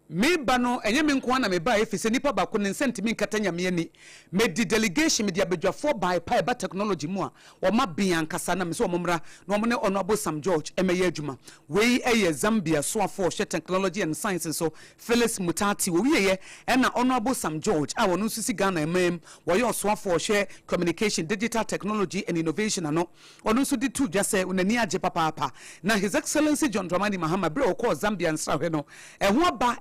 Me bano enye me nko na me ba efise nipa ba ko ne sentimi nkatanya me ani me di delegation me di abadwafo by ba technology mu a o ma bian kasa na me so omomra na omne Honorable Sam George emeye adwuma we eye Zambia so afo she technology and science so Phyllis Mutati wo wiye e na Honorable Sam George a wono susi Ghana emem wo ye so afo she communication digital technology and innovation ano ono so di tu just say unani age papa na His Excellency John Dramani Mahama bre o ko Zambia nsra no e ho aba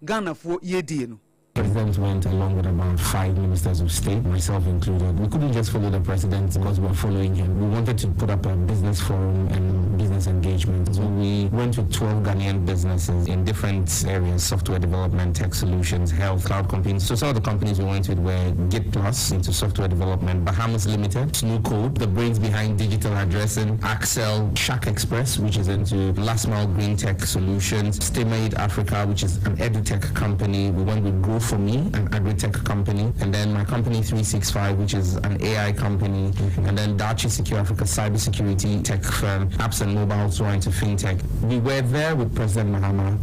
Ghana for ye no. President went along with about 5 ministers of state, myself included. We couldn't just follow the president because we were following him. We wanted to put up a business forum and business engagement. So we went to 12 Ghanaian businesses in different areas: software development, tech solutions, health, cloud computing. So some of the companies we went with were Git Plus into software development, Bahamas Limited, Snoo Code, the brains behind digital addressing, Axel, Shack Express, which is into last mile green tech solutions, StayMade Africa, which is an edutech company. We went with Grow For Me, an agri-tech company, and then my company 365, which is an AI company, and then Dachi Secure Africa, cybersecurity tech firm, apps and mobile, so into fintech. We were there with President Mahama.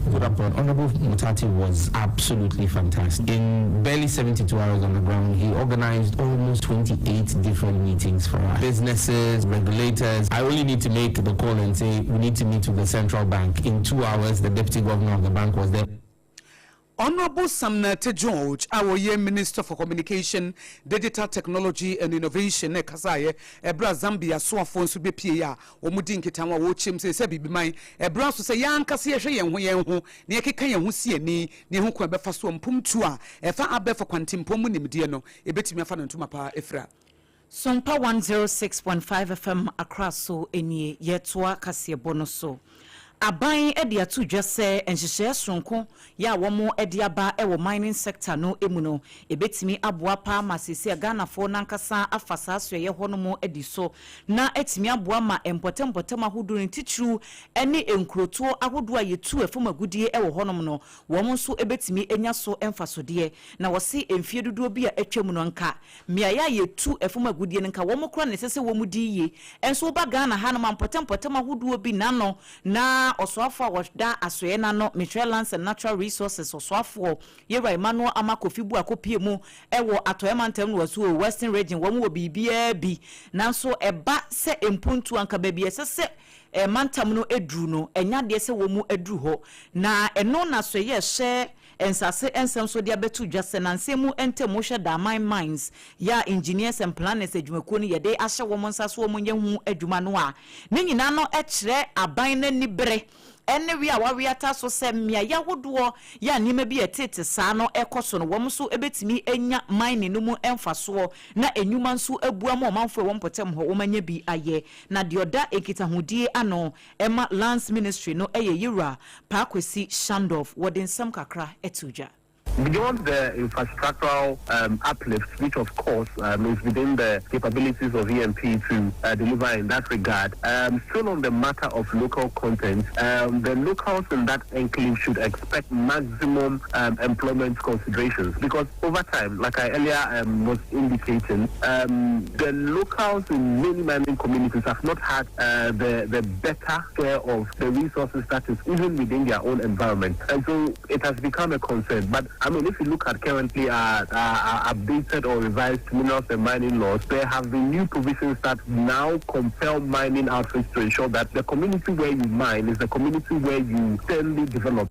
Honorable Mutati was absolutely fantastic. In barely 72 hours on the ground, he organized almost 28 different meetings for us. Businesses, regulators. I only need to make the call and say, we need to meet with the central bank. In 2 hours, the deputy governor of the bank was there. Honorable Samnate George, our year Minister for Communication, Digital Technology and Innovation, Kasaye, Ebra Zambia, so Afonso Bepia, Omudin Kitama, Wochim, say, Sebi, my Ebra, so say, Yan Cassia, and Wayan, Niaki, who see any, Nihu Befaso, Pumtua, Efa Abe for Quantim Pomunim Diano, Ebetimia Fan and Tumapa, Efra. SOMPA 106.5 FM across so any yetwa Cassia Bonoso. Aban edi atu dwese enhyehyɛ sonko ya womo edi aba ewo mining sector no emuno ebetimi aboa pa masese Ghana fo nankasa afasa so ye hono edi so na etimi aboa ma empotem ahodo ne titru ene enkroto ahodo a yetu efoma gudie ewo hono no womo so ebetimi enya so emfasode na wose emfie dodo bi a atwam no nka mia ya yetu efoma gudie nka womo kra ne sese womu di ye enso ba Ghana hanom empotem ahodo bi nano na oswafo wada asoye na no Lands and Natural Resources oswafo yera Emmanuel Amakofibu akopie mu ewo atoyemantem no waso Western Region wo mu bibia bi nanso eba se empuntu anka ba bi esese mantam no edru no enya de se wo mu edru ho na eno na so ye hye ensase ensem so dia betu dwase na nsemu entemu hye da mines ya engineers and planners adwumako ni yede ahye wo monsa so wo nye hu adwuma no a ne nyina no ekire aban na nibere ene wi a wawiata so se mia ya hodo ya nima bi etete saa no ekoso no wom so ebetimi enya mine no mu emfaso na enyuma nso abua ma omanfo wo mpotem ho womanya bi aye na dioda ekitahudie ano ema Lands Ministry no NHYIRA pa kwesi Shandoff wodin sam kakra etuja. Beyond the infrastructural uplift, which of course is within the capabilities of EMP to deliver in that regard, still on the matter of local content, the locals in that enclave should expect maximum employment considerations because over time, like I earlier was indicating, the locals in many mining communities have not had the better share of the resources that is even within their own environment. And so it has become a concern. But I mean, if you look at currently updated or revised minerals and mining laws, there have been new provisions that now compel mining outfits to ensure that the community where you mine is the community where you steadily develop.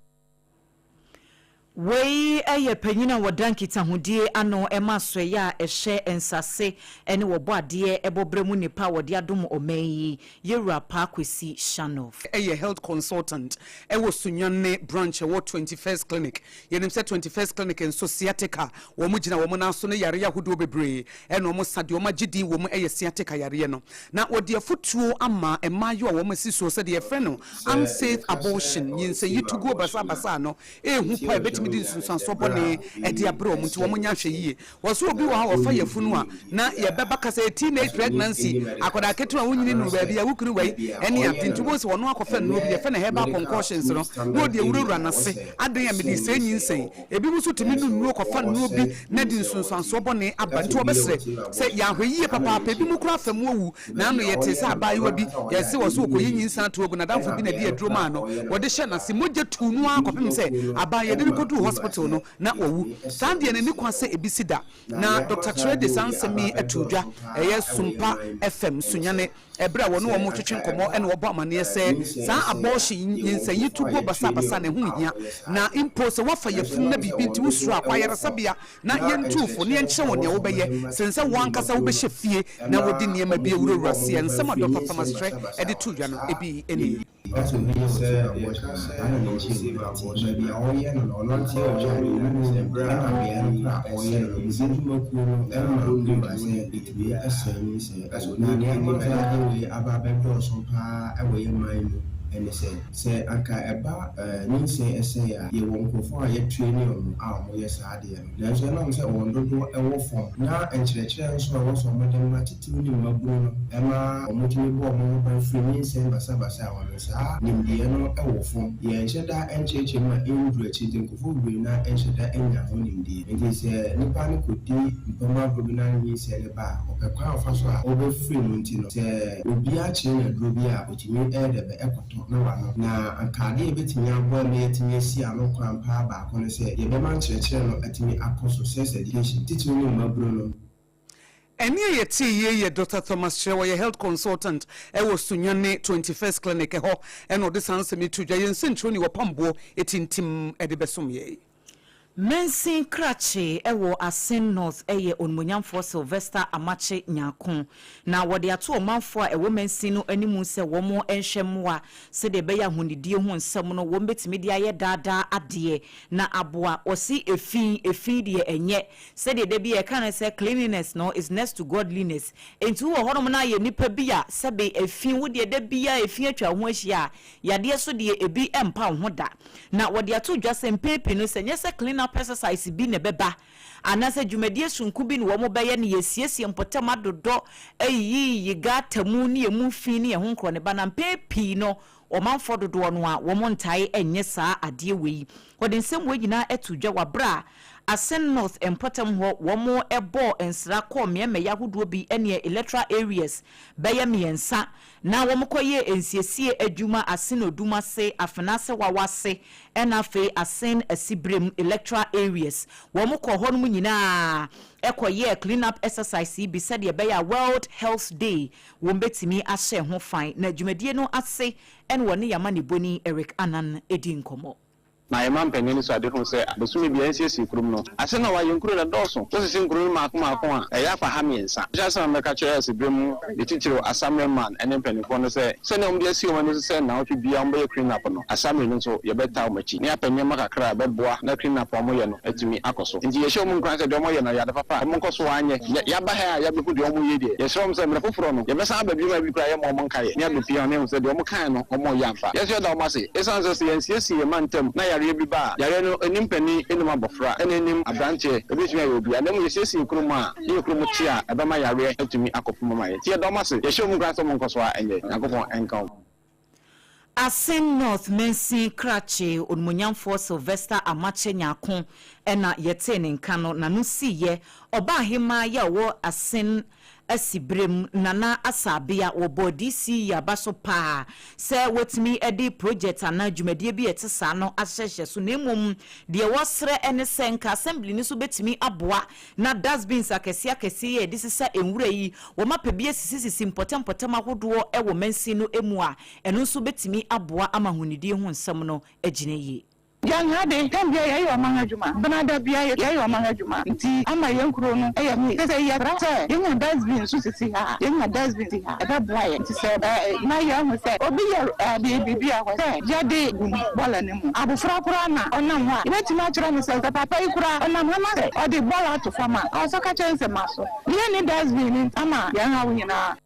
Wei eye panyina wodankita hudie ano ema soya ehye ensase ene wobo ade ebobremu nipa wode adom omeyi yewura pa kwesi Shandoff eye health consultant ewo sunyane branch wo 21st clinic yenim se 21st clinic en sciatica wo mu gina wo mu na so ne yare yahodo bebre ene wo sade wo magidi wo mu eye sciatica yare no na wode afutuo ama emayo wo mu siso se de frɛ no unsafe abortion yinse yitugo basa no ehu pa ebetimi di sunsanso bone edi abro mu nti wo munya hwe yie wo so obi wo ha wo fa yafunu a na ye beba kasa teenage pregnancy akoda ketu a wonyini nu ba bia wukuru wai ene atintu bo se wono akofa no bi ye fa na herbal concoctions no no de wurura na se adan ya medi se nyinsen ebi mu so timi nu akofa no bi na di sunsanso bone abanti obesre se ya hwe yie papa ebi mu kura fa mu owu na no ye te se abayo bi ye se wo so okoyi nyinsan to ogu na danfo bi na di aduro ma no wo de hye na se mogye tunu akopem se abaye de kodu hospital no na owu sande ne ni kwase ebisida na Dr. Trade Sansemi etudwa eye SOMPA FM sunyane ebra wono wo motwetwe nkomo ene wo ba amane se sa abortion yinsa yitugo basa ne hu hia na impose wafa yefun na bibi nti wusuru akwayere sabia na yentufo ne yenche won ne wo beye sense wankasa wo be hyefie na wodi niema bi ewurura se ensema Dr. Thomas Tre edi tudwa no ebi eni also we say I don't see maybe all year no not here and brand all year we see you and I say it be a service as na we ababendo so pa away mind and say anka eba ni say essay ye won ko for ye training on yes ade na so na say won do e wo form na enchire so wo so modern matiti ni mabu no e ma omotimi bo mo ba free say basa won sa ni die no e wo form ye encheda encheche ma endru achi ko fu gbe na encheda enya ho ni die e say nipa ni ko di mpama probina ni say le ba o pe kwa fa so a o be free no ntino say obi a chi na dro bi a otimi e de be ekoto na akade betimi abo na yetimi si ano kwampa ba ko ne se ye be man chire no atimi akoso sex education titi ni mabro no eni ye Dr. Thomas Tre ye health consultant ewo sunyane 21st clinic ho eno de sansemi tudwa yensentroni wo pambo etintim ede besom ye Mensin Krache ewo Asin North eye onmunyamfo Sylvester Amache Nyakon na wode ato omanfo a ewo mensin no animu se womo enhwemwa se de beya hunidie ho nsem no wo betimi de aye dada ade na aboa osi efin de enye se de bi e kan se cleanliness no is next to godliness enti wo honom na ye nipa bia se be efin wo de bia efin atwa ho ahia yade so de ebi empa ho da na wode ato dwasem pepe no se nyese clean up exercise bi ne beba anase dwumadie sunku bi ne wo mo beye ne yesiesie mpotema dodo ayi yiga tamu ne emu fi ne ho nkro ne bana pepe no omanfo dodo no a wo mo ntae enye saa ade wei wode nsem we nyina etudwa wabra Asen North empotem ho womo ebo ensra ko me yahudo bi ene electoral areas beye miensa na womo koye ensiesie adwuma Asen oduma se afenase wawase enafe Asen asibrem electoral areas womo ko honum nyina ekoye clean up exercise bi said ye beye World Health Day wombetimi ahye ho fan na dwumadie no ase en woni yamane boni Eric Anan edi nkomo na yɛma mpanyin so ade ho sɛ abosome bia nsiesie kurom no ase na wayɛ nkuro na dɔɔso so sisi nkuro maako a ɛyɛ apa ha miɛnsa kyerɛ sɛ mɛka kyerɛ asibrem de titiri assembly man ɛne mpanyinfoɔ no sɛ ne ɔmo de asi ɔmo no sɛ na ɔtwe bia ɔmo bɛyɛ clean up no assembly no nso yɛbɛta ɔmo akyi ne apanyin ma kakra bɛboa na clean up ɔmo yɛ no atumi akɔ so nti yɛhyɛ ɔmo nkran sɛ de ɔmo yɛ no yɛade papa ɔmo nkɔ so anyɛ yɛaba ha a yɛbɛhu de ɔmo yɛ deɛ yɛhyɛ ɔmo sɛ mmerɛ foforɔ no yɛbɛsan aba bi ma bi kora yɛ ma ɔmo nkaeɛ ne abɛpia ɔne sɛ de ɔmo kan no ɔmo yɛ amfa yɛhyɛ da ɔmo ase ɛsan sɛ yɛnsiesie ma ntam na yareɛ bi ba yare no enimpani enum abofra enenim abranche ebetumi ayo bi anam yesiesie nkrum a ye nkrum ti a ebema yare atumi akopoma maye ti edomase ye hwemu graso mo nkoso a enye yakopon enka Asen North Mensi Krache onmunyamfo Sylvester Amache Nyakon ena yete ne nka no na no siye oba hema ya wo Asen asibrem nana asabia wo body si ya baso pa se wetimi edi project ana dwumadie bi etesa no ahyehye so na emom de wosre ene senka assembly ni so betimi aboa na dustbins akese ye disisa enwura yi wo mapebie sisi potem ahodo e wo mansi no emu a eno so betimi aboa amahunidie ho nsem no agine yi Young Hade, come here, you are Mangajuma. Banada Bia, you are Mangajuma. Tea, I'm my young crone. I am young dustbin, Susie, young dustbin, that boy, she said, my young said, oh, be I was there. Jade, Bolanum, Abu Fraprana, or Nama, you went to my children, says the papa, or Namama, or the ball out to Fama, also catch a muscle. Yanni dustbin, Ama, young.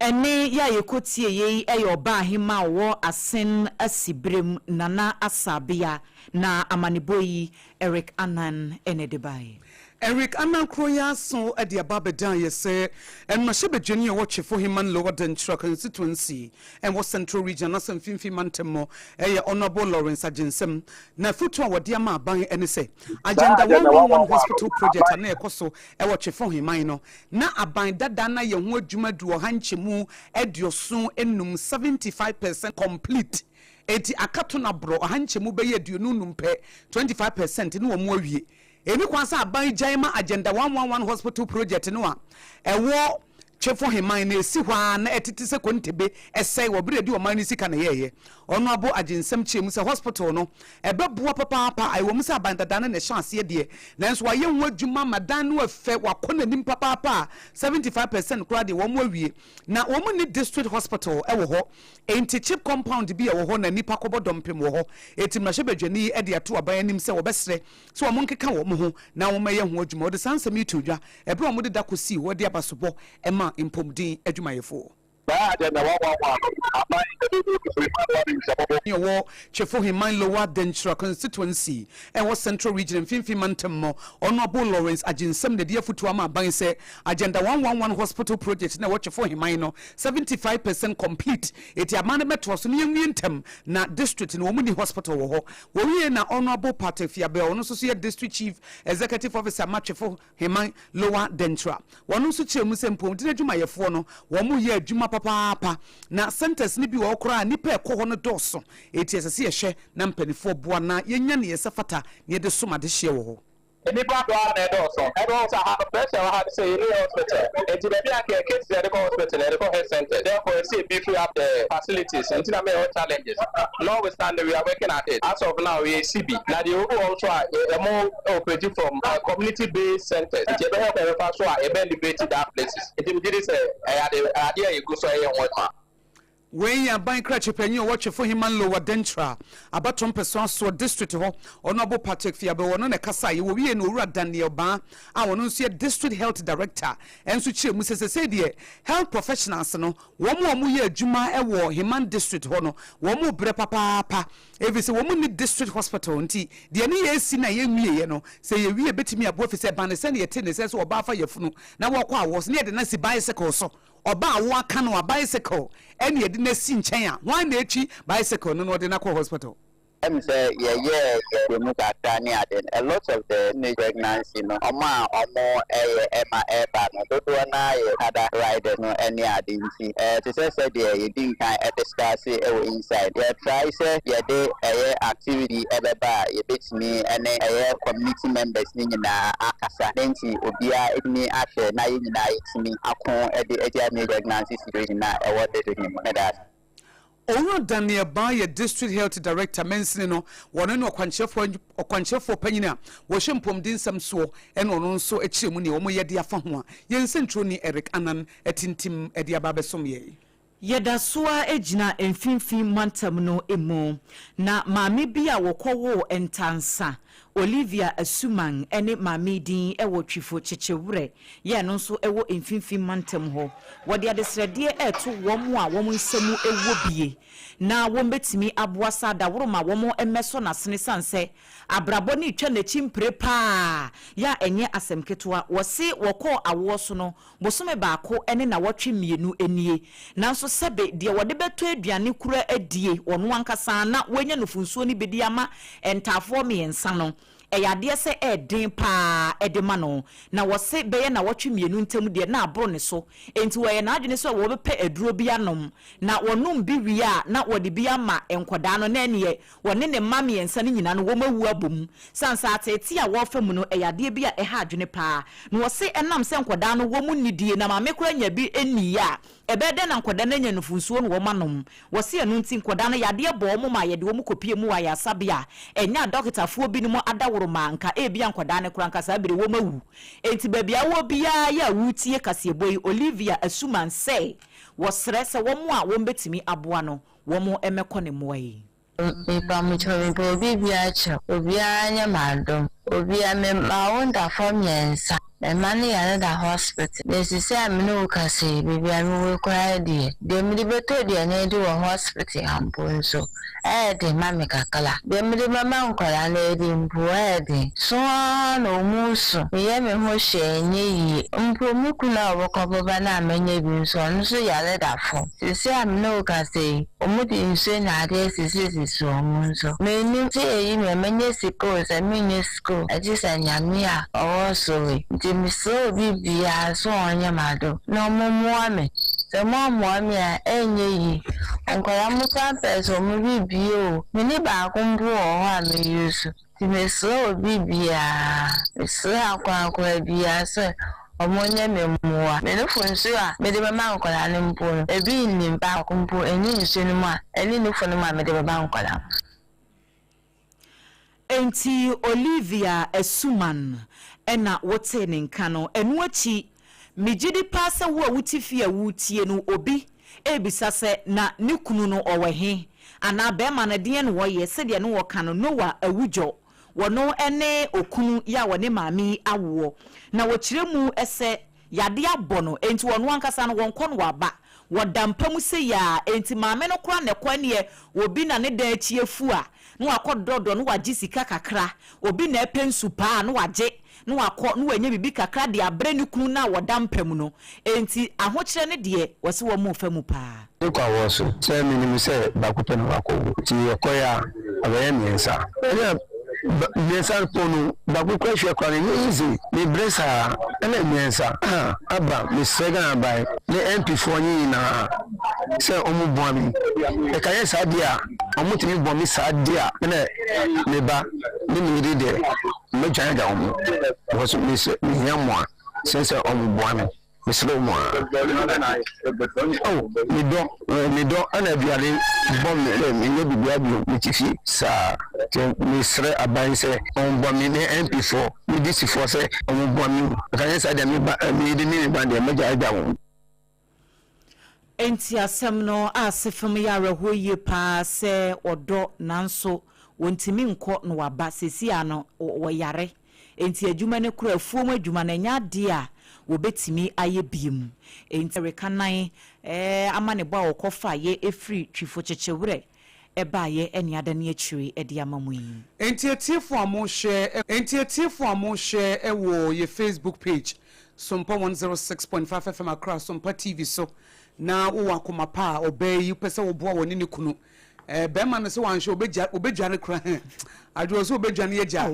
Ene ya yekotie ye eyoba hima wo Asen asibrem nana asabia na amaniboyi Eric Anan enedebai Eric Anan Kroya so at the Ababedan yese and Mashebe Junior watch for him and lower than truck constituency and was central region as and Finfi Mantemo a honorable Lawrence Ajinsem na futu wa diama bang and say agenda 111 hospital project and AKOSUA e watch for him mino na abind that dana ye ho adwuma du hanchemu ediosun enum 75% complete eti akato na bro hanchemu be ye duonu numpe 25% ni wo mu awie eni kwansa aban jaima agenda 111 hospital project no a ewo chefo heman na esi hwa na etete se kontebe esai wo bredi o man sika na yeye ono abo aginsem chemu se hospital no ebeboa papa ai wo mu se abandada na chance de nanso wa ye ho adwuma madan no afe wakona nim papa 75% kura de wo mu awie na wo mu ni district hospital e wo ho enti chip compound bi e wo ho na nipa kobodompem wo ho eti mashebedwani e de ato aban anim se wo besre so wo mu nkeka wo mu ho na wo maye ho adwuma wo de sansam itudwa ebro wo de da kosi wo de abasobo ema impomdin adwumayefo Chefo Himan Lower Dentra constituency and was central region Finfi Mantemo honorable Lawrence Ajinsem the dear Futuama Bang say agenda 111 hospital project na watch for Himano 75% complete it ya management was new na district in Womuni hospital wo we na honorable party fiabe ono so district chief executive officer Machefo Himan Lower Dentra one so chemu sempom de adwumayefo no wo mu ye adwuma papa na centers ni bi wo kora nipa ekọ ho no doso eti esese ye hwe na mpanifo boa na yenya ne yesafata ne de soma de hye wo ho nipa do na do so e do so ha pressure wa ha say in hospital and to be a case the hospital and the health center therefore see beef up the facilities and there are challenges notwithstanding we are working at it as of now we CB now the also more operating from community based centers it be help every so e be liberate that places it be this idea you go so e won ma when ya ban crash penny watch for him and lower dentra about 1% so district ho honorable Patrick Fiabe wono ne kasa ye we no ura Daniel Ba a wono so district health director enso che mu sese de health professionals no wo mo ye adwuma e wo Himan district ho no wo mo bre papa evi se wo mo ni district hospital nti de ne ye si na ye nwie ye no se ye wie betimi abo fi se ban se ne ye te ne se so oba fa ye funu na wo kwa wo se ne de na si bicycle so oba wo aka no bicycle ene ye de na si nchen a wan na echi bicycle no no de na ko hospital say yeah a lot of the pregnancy no omo ema eba no do na ye kada ride no any adinti to say there you didn't kind discuss it inside yeah try say yeah dey activity ebeba ye betimi ene community members ni nyina akasa nti obia edini ahwe na ye nyina yetimi akon edi pregnancy situation na e what dey him that Owura Daniel Ba ye district health director mensini no wono no okwanchefo panyina wo hwempom din sam so eno no nso echiremu ne wo mo yede afa ho a yensentro ni Eric Anan etintim edi ababesom ye Yeda soa ejina emfimfim mantam no emu na maame bi a wokowo entansa Olivia Asuman ene maame din ewo twifo chechewure ye no nso ewo emfimfim mantam ho wode adesrede eto womo a womo nsemu ewo bie na wombetimi aboasa da woroma womo emeso na sene sanse abrabo ni twa na chimpre pa ya enye asemketoa wose woko awo so no bosome baako ene na wotwe mienu enie nanso sebe de wode beto aduane kura adie wono ankasa na wenya nufunsuo ni bedi ama entafo miensa no eyade se edin pa edema no na wose beye na wotwe mienu ntam de na abro ne so enti wo ye na adwene so wo bepe aduro bi anom na wonum bi wi a na wode bi ama enkoda no na ene wone ne mama yensa ne nyina no wo mawu abom sansa ateti a wo fam no eyade bi a eha adwene pa na wose enam se enkoda no wo mu nidie na ma mekura nya bi eni ya ebede na nkoda na nya nufunsuo no wo manom wose enu nti nkoda no yade bo mo ma yede wo mu kopie mu wa ya sabia enya dokitafuo bi no mo adaworo manka ebia nkoda ne kura nkasa bere wo mawu enti babia wo bia ya wutie kaseboi Olivia Asuman say wo srese wo mo a wo mbetimi aboa no wo mo emekọ ne moyi Ipa mucho obi bia cha obi anya madom obi ame ma wonda from yensa the money at the hospital this is am no kase bibi am we cry die de mi beto de na do hospital ampon so de mama kakala de mi mama nkola na de mpo de so no muso ye me ho hyenye yi mpo mukuna obokoboba na amenye bi so nso yale da fo this am no kase omudi nse na de sisi so munso me ni te yi me menye siko se menye siko ajisa nyamia owo Miso bibia so onya mado no momoame se momoame a enye yi onkola muta peso mu bibio mini ba kumbu o ha me yusu ti miso bibia miso akwa bia so omonye memua me no funsu a me de mama onkola ne mpo ebi ni ba kumbu enyi nsu ni mu a eni no funu ma me de ba onkola enti Olivia Asuman ena wote ne nka no enu achi mejidi pasa wo awutifi awutie no obi ebisa se na ne kunu no owehe ana bema na de ne wo ye se de ne wo ka no Noah awujo wono ene okunu ya wone maami awo na wo kiremu ese yade abono enti wono ankasa no wonko no waba wodampamu se ya enti maame no kora ne kwaniye obi na ne da achi efu a no akododo no waji sika kakra obi na epensu pa no waje no akọ no wanya bibi kakra de abre ne kunu na wodampam no enti ahokyere ne de wose wo mo famu pa kwa woso se minimum se bakupe no akowo ti ekoya abaye miensa miensa ponu bakupe hwe kwa ni easy ni bresa na miensa aba mi sega abai ni MP4 nyi na se omu boami e kaye sadia omu timi boami sadia na ne ba ni mi de me jana da omo because me se me yamwa sense omo boame me slow mo oh me do ana biare bom me no bibia bi me tifi sa me sre aban se on bom me MP4 me DC4 se on bom me kan say dem me de me ba de me jana wo enti asem no asefem ya rehoye pa se odo nanso wontimi nko no waba sesi ano wo yare enti adwuma ne kura afuom adwuma na nya de a wobetimi aye biem enti rekanan ama ne ba okofa ye efri twifo chechewre eba ye eni adane achiri edi amamu yi enti atiefo amo share ewo ye Facebook page SOMPA 106.5 FM Accra SOMPA TV so na wo akoma pa obey pese wo boa woni ne kunu bema no se wanhwe obedwane kra adwo so obedwane yeja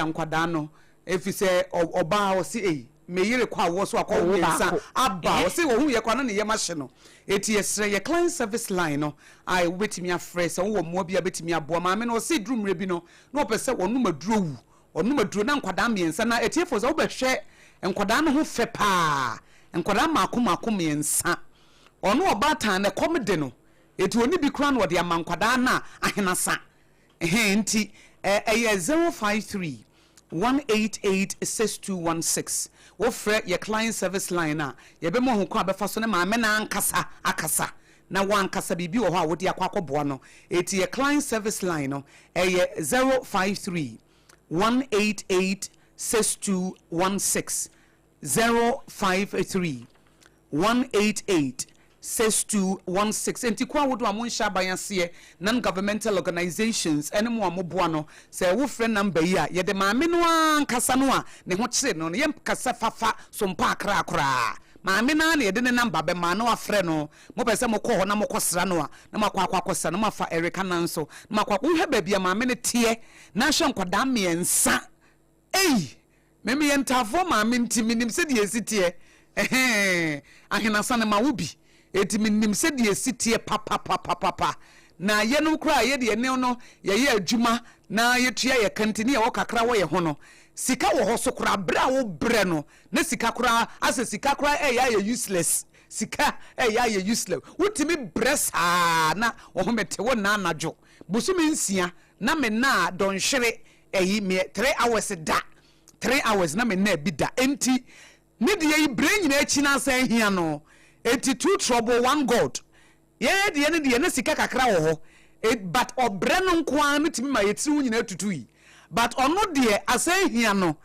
nkwada no efise oba o se meyire kwa wo so akwa wo nsa aba o se wo hu ye kwa na ne ye mahye no eti yesre ye client service line no ai wo betimi afre se wo mo bia betimi aboa ma me no se drumre bi no na opese wonu maduro na nkwada miensa na etiefo so wo behwe nkwada no ho fe pa nkwada makoma miensa ono obatan na komede no eti oni bi kra no de amankwada na ahenasa enti 053 1886216 wo frɛ ye client service line na ye be mo ho kwa be fa so ne ma me na ankasa akasa na wankasa bibi wo ho a wo de akwakoboa no eti ye client service line no 053 1886216 053 1886216 enti kwa wodo amon sha bayanse non governmental organizations enemo amoboa no se wo frɛ number yi a ye de maame no ankasa no a ne ho kire no ye kasa fafa SOMPA akra maame na ye de ne number be ma no afrɛ no mo pese mo kɔ ho na mo kɔsra no a na makwa akɔsa no mafa Erika nanso na makwa wo hwe baabi a maame ne tie na hwe nkoda miensa meme yentafo maame ntimi nim se de esitie ahenasa ne ma wo bi etimi nim se de esitie papa na ye no kra ye de ne no ye adwuma na ye tua ye kantini ye wo kakra wo ye ho no sika wo ho so kra bra wo bre no na sika kra ase sika kra ya useless sika ya useless wotimi bresa na wo ho mete wo na anadwo busumi nsia na me na don hwere me 3 hours da 3 hours na me na bi da enti ne de yi brain nyina achi na san hia no enti two trouble one god ye de ne de ne sika kakra wo ho but obre no nko an mitimi ma yetiri nyina tutui but ono de asan hia no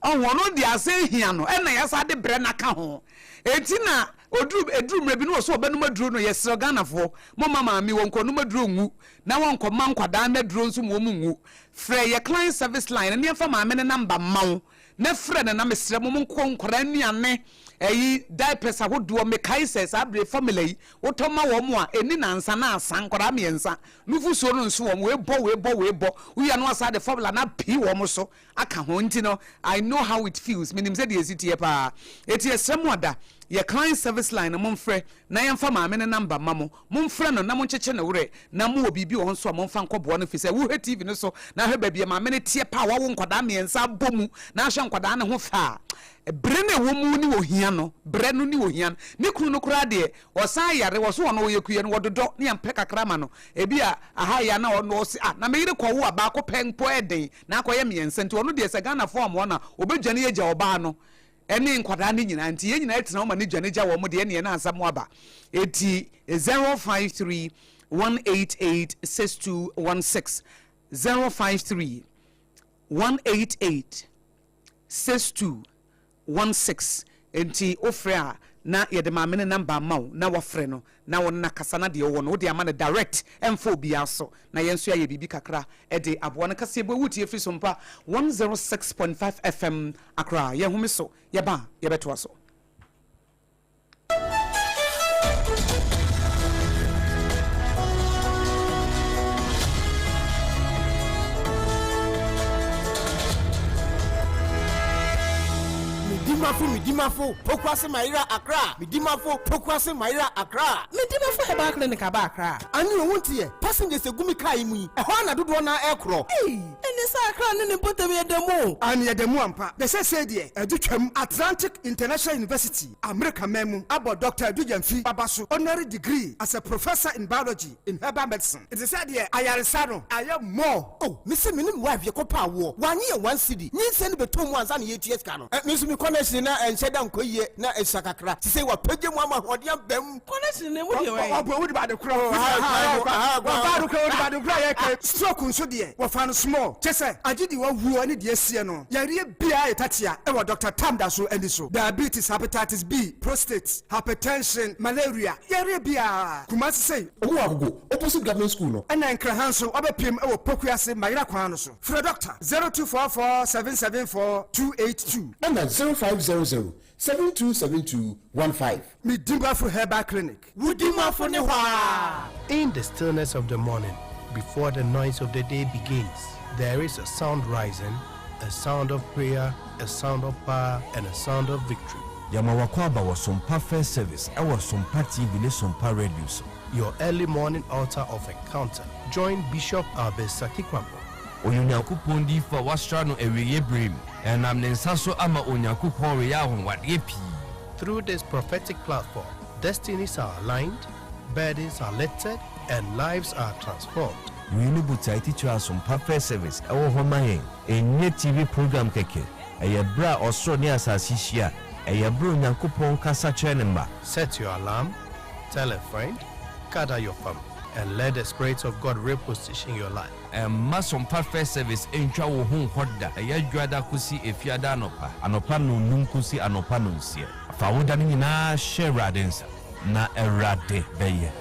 ono de asan hia no na yasa de bre na ka ho enti na edrum rebi no so obanum aduro no yesre ganafo mo mama mi wonko no maduro ngu na wonko mankwada na duro nso mo ngu frɛ ye client service line ne fa maame ne number mawo na frɛ na mesre mo nko nkora nuane diapers ahodo me kaises abre family wotoma wo mo a eni nansa na asan nkora miensa nufu so no nso wo we bo uya no asa de formula na pi wo mo so aka ho nti no I know how it feels minim se de esitie pa eti esremo ada ye client service line mo mfrɛ na yemfa maame ne number mamo mo mfrɛ no na mo ncheche na wure na mo obibi wo nso mo mfa nkobo no fise wo he TV no so na hwe babia maame ne tie pa wo nkwada miensa bomu na hwe nkwada ne ho fa bre na wo mu ni wo hia no bre no ni wo hia ne kunu no kura de o san yare wo so no ye kuye no wododo ne ampe kakra ma no ebi a aha ya na no si na me yire kwo wo aba ko penpo eden na akoye miensa nti ono de se Ghana form wo na obedwane ye gya oba no eni nkwada ni nyina nti ye nyina etina ma ni dwane gya wo mo de ne na asam aba eti 053 1886216 053 188 6216 enti ofre na ye de maame ne number maw na wafre no na won na kasa na de wo no de ama ne direct emfo bia so na yenso ya bibi kakra e de abo na kasa ebo wutie fri SOMPA 106.5 FM Accra ye humi so ye ba ye beto so Midimafo, Pokwase Maira Accra, Midimafo, Pokwase Maira Accra. Midimafo Herbal Clinic Accra. And you won't hear passengers a gumi kaimui, a Hana do one aircraft. Hey, and this Accra and put away the mo. And yet the Muampa, the said, a Duchem Atlantic International University, America Memu, about Dr. Dujanfi Babasu, honorary degree as a professor in biology in herbal medicine. It is said here, I am more. Oh, Mr. Minim wife, your copa war, 1 year, 1 city, need send between ones and 8 years cano. Miss Connection and said, Uncle, na a sakakra. To say what Peggy Mama, what you have them. Connection, what you are about the crow. Stroke, so dear, what found small. Chessa, I did you who any dear Siano. Yaria Bia Tatia, ever Dr. Tamdaso and so. Diabetes, hepatitis B, prostate, hypertension, malaria. Yaria Bia. Kumasi say, oh, opposite government school. And then Krahanso, Abba Pim, or Pokuase, Maira Kwanoso. For a doctor, 0244 774 282. And then 0500 727215. Midimba for Herbal Clinic. Woodima for Newa. In the stillness of the morning, before the noise of the day begins, there is a sound rising, a sound of prayer, a sound of power, and a sound of victory. Yamawakwaba was SOMPA First Service. I was SOMPA TV, SOMPA Radio. Your early morning altar of encounter. Join Bishop Albesaki Kwampo. Onyankopon di fa wastrano eweye brem enam nensaso ama onyankopon we ya hon wade pi. Through this prophetic platform, destinies are aligned, burdens are lifted, and lives are transformed. We need to teach us some perfect service. Our home enye TV program keke. Bra osro ni asasi hia. Bro onyankopon kasa chenemba. Set your alarm, tell a friend, gather your family, and let the Spirit of God reposition your life. Some perfect service entwa wo hu hoda dwada kusi efiada anopa no nunkusi anopa no nsie fa woda ni na share densa na erade beye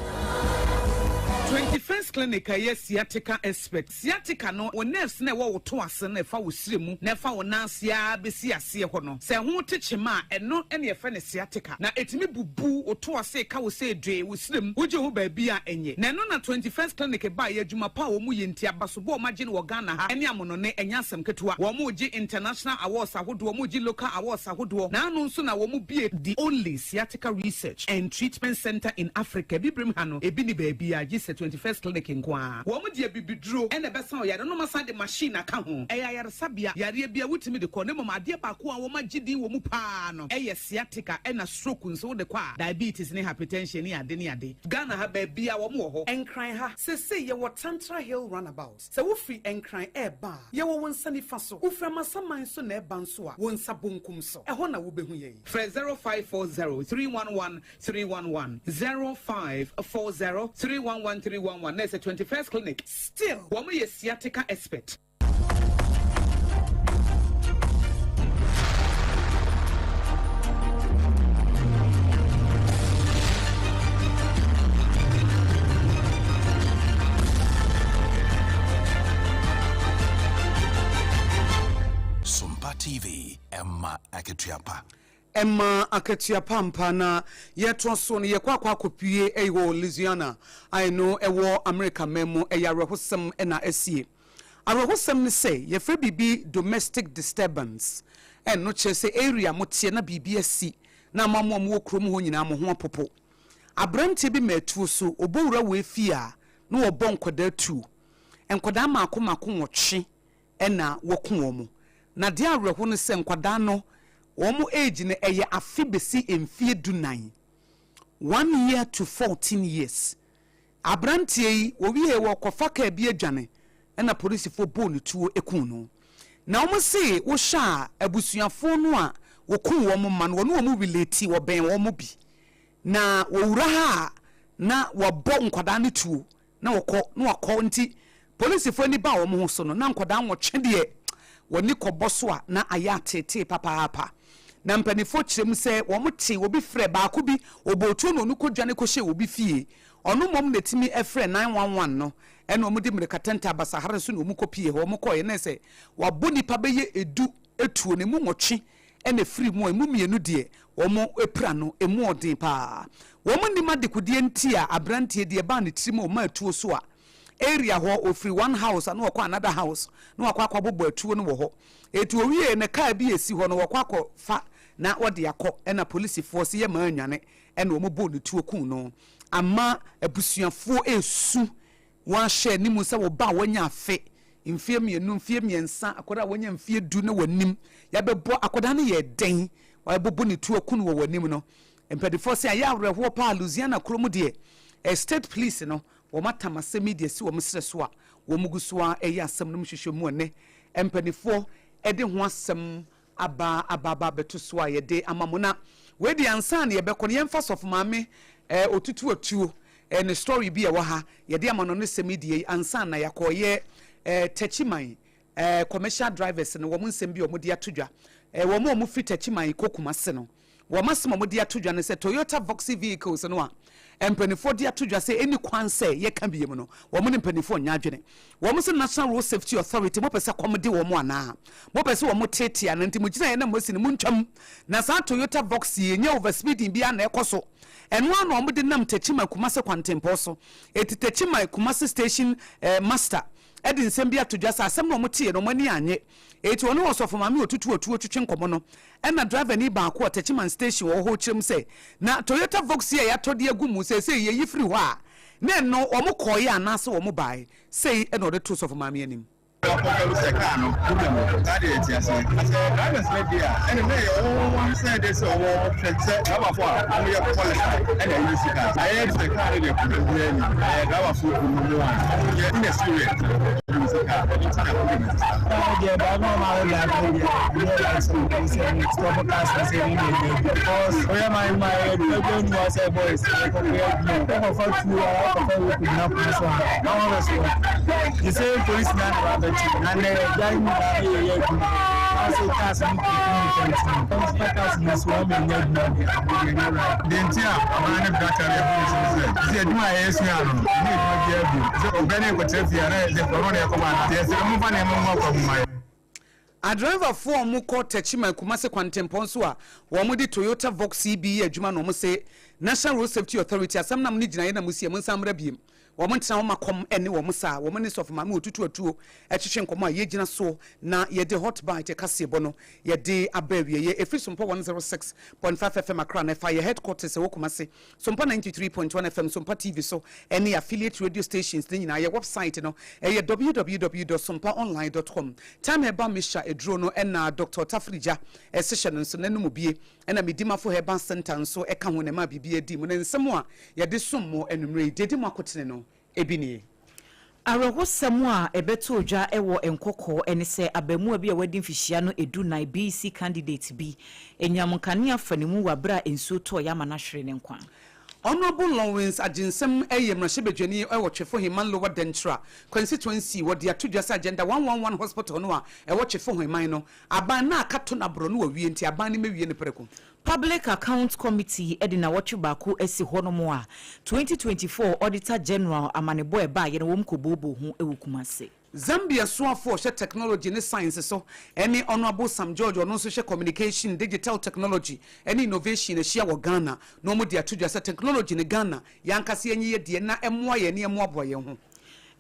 21st clinic aye sciatica expert sciatica no o nerves na wo to ase na fa wo siremu na fa wo nansia besi ase ho no se ho techema eno ene ye fa ne sciatica na etimi bubu o to ase ka wo se dwe wo siremu wo je ho ba bia enye na no na 21st clinic ba ye adwuma pa wo mu ye ntia baso bo ma je ne wo Ghana ha ene amono ne enya asem ketewa wo mu je international awards ahodo wo mu je local awards ahodo na no nso na wo mu bie the only sciatica research and treatment center in Africa bibrim ha no ebi ni ba bia je 21st clinic in Kwa. Woman dear bibidro and the best on yard no massa the machine account. Aya sabia yaria bia wutimi de konemo ma de ba ko woma gidi wo mu pa no. Eye sciatica and a stroke so de kwa diabetes ni hypertension ni ade. Ghana ha ba bia wo mu ho. Enkran ha say ye what Tantra Hill runabout. Se wo free enkran e ba. Ye wo wonsa ni fa so. Wo fra masaman so na e ban so a wonsa bonkum so. E ho na wo behu ye. Fre 0540 311 311 0540 311 311. There's a 21st clinic. Still, woman is sciatica expert. SOMPA TV, Emma Aketiapa. Emma Akatia Pampa na yetro so ne yekwa akopie ewo Louisiana I know ewo America memo eyarehosem na asie arehosem ne say ye free bibi domestic disturbance en no che say area motie na bibi asi na mamom wo krom ho nyina mo ho popo abrante bi matuo so obowura we fia na wo bonkoda tu enkoda makomako wotwe na woku wo na de areho ne se enkoda no Omo age ne eye afibesi emfie dunan 1 year to 14 years abrantie yi owi he wo kofa ka bia dwane na police fo bone tuo ekun no na omo se wo sha abusuafo no a wo kun wo mo man wo no mo relate wo ben wo mo bi na wo wura ha na wo bo nkwada ne tuo na wo kɔ na wakɔ nti police fo ni ba wo mo ho so no na nkwada wo twe de woni kɔbɔ so a na ayatete papa na mpanifo kyerem sɛ wɔn te obi frɛ baako bi obotu no nuko dwane ko hye obi fie ɔno mom netimi efrɛ 911 no ɛna ɔmo de mrekatenta basahare so no ɔmo kopie hɔ ɔmo kɔye na sɛ wabo nipa bɛyɛ edu etuo ne mu nwɔtwe ɛna free mu emu mienu de ɔmo epra no emu ɔden pa wɔn nima de kodie nti a abrantie de ba ne tirim ɔmo atuo so a area ho ofri one house and wakwa another house no wakwa bobo atuo no wo ho etu owie ne car bi esi ho no wakwa fa na wode yakọ na police force ye ma anwane na wo bo ne tuo kun no ama abusuafo esu wan share ni mu se wo ba wanya afe mfie mienu mfie miensa akoda wanya mfie du ne wanim ya bebo akoda ne ye den wa bobo ne tuo kun wo wanim no empedifo se ya awreho pa Louisiana kromu de state police no wo matamase media si wo msre so a wo muguso a eya asem no mhwehwe mu ne empedifo ede ho asem aba beto so a yede amamona we di ansa na ye bekọ ne yemfa sof maame otutu atuo ne story bi e wo ha yede amano no se media ansa na yakoye techiman commercial drivers no wo nsem bi o mudi atodwa wo mo fi techiman kokuma se no wo masem mudi atodwa ne se Toyota Voxy vehicles no a empanifo di atodwa se eni kwan se ye ka biem no wo mo empanifo nya adwene wo mo se National Road Safety Authority mo pese komede wo mo ana mo pese wo mo tete ananti mo gina ye na mo si ne mo ntwam na sa Toyota Voxy nya over speeding bi ana ekoso eno ano mo de nam techiman kumase kwantempo so etitechiman kumase station master edi nsem bi atodwa sa asem no mo tie no mani anye eti ono osofo mame otutu twetwe nkomo no na driver ni ba ko techiman station wo ho chirem se na Toyota Voxy ya tode agumu se ye yifri ho a na no omo koye anase wo mo bai sei na ode to osofo mame anim a driver for mu ko techiman kumase kwantempo so a wo mu di Toyota Voxy bi adwuma no mu se National Road Safety Authority asam nam ni gina ye na musie mun samra biem wo mo ntena wo makom ene wo mo sa wo mo ne sof mame otutu atuo ehwehwe nkomo a ye gina so na ye de hot bite kase bo no ye de abawie ye efi SOMPA 106.5 FM akra na fa ye headquarters wo kumase SOMPA 93.1 FM SOMPA TV so any affiliate radio stations ni na ye website no ye www.sompaonline.com time heba misha edro no na Dr. Tafrija session so nanum bie na medimafo heba center so eka ho ne ma bibie di mo ne nsemo a ye de sommo enumre dedi mo akotene no ebini Aroho semwa ebeto odwa ewo enkoko ene se abamu abi a wadi mfihia no edu na BC candidate bi enyamunkane afanimu wabra ensuo to ya manahwere ne nkwan Honorable Lawrence ajinsem mrashebedwani ewo twefo himan lower dentra constituency wodi atodwa sa agenda 111 hospital no a ewo twefo himan no aban na akato na bro no wawie nti aban ne mewie ne preko Public Account Committee edina watch baako esi honomo a 2024 Auditor General amanebo eba ye no wom kobobo hu ewukumase Zambia soafo she technology ne science so any Honorable Sam George ono so she communication digital technology any innovation e share wo Ghana no mo dia tudwa se technology ne Ghana yankase enyi ye de na emoa ye ne emoa ye ho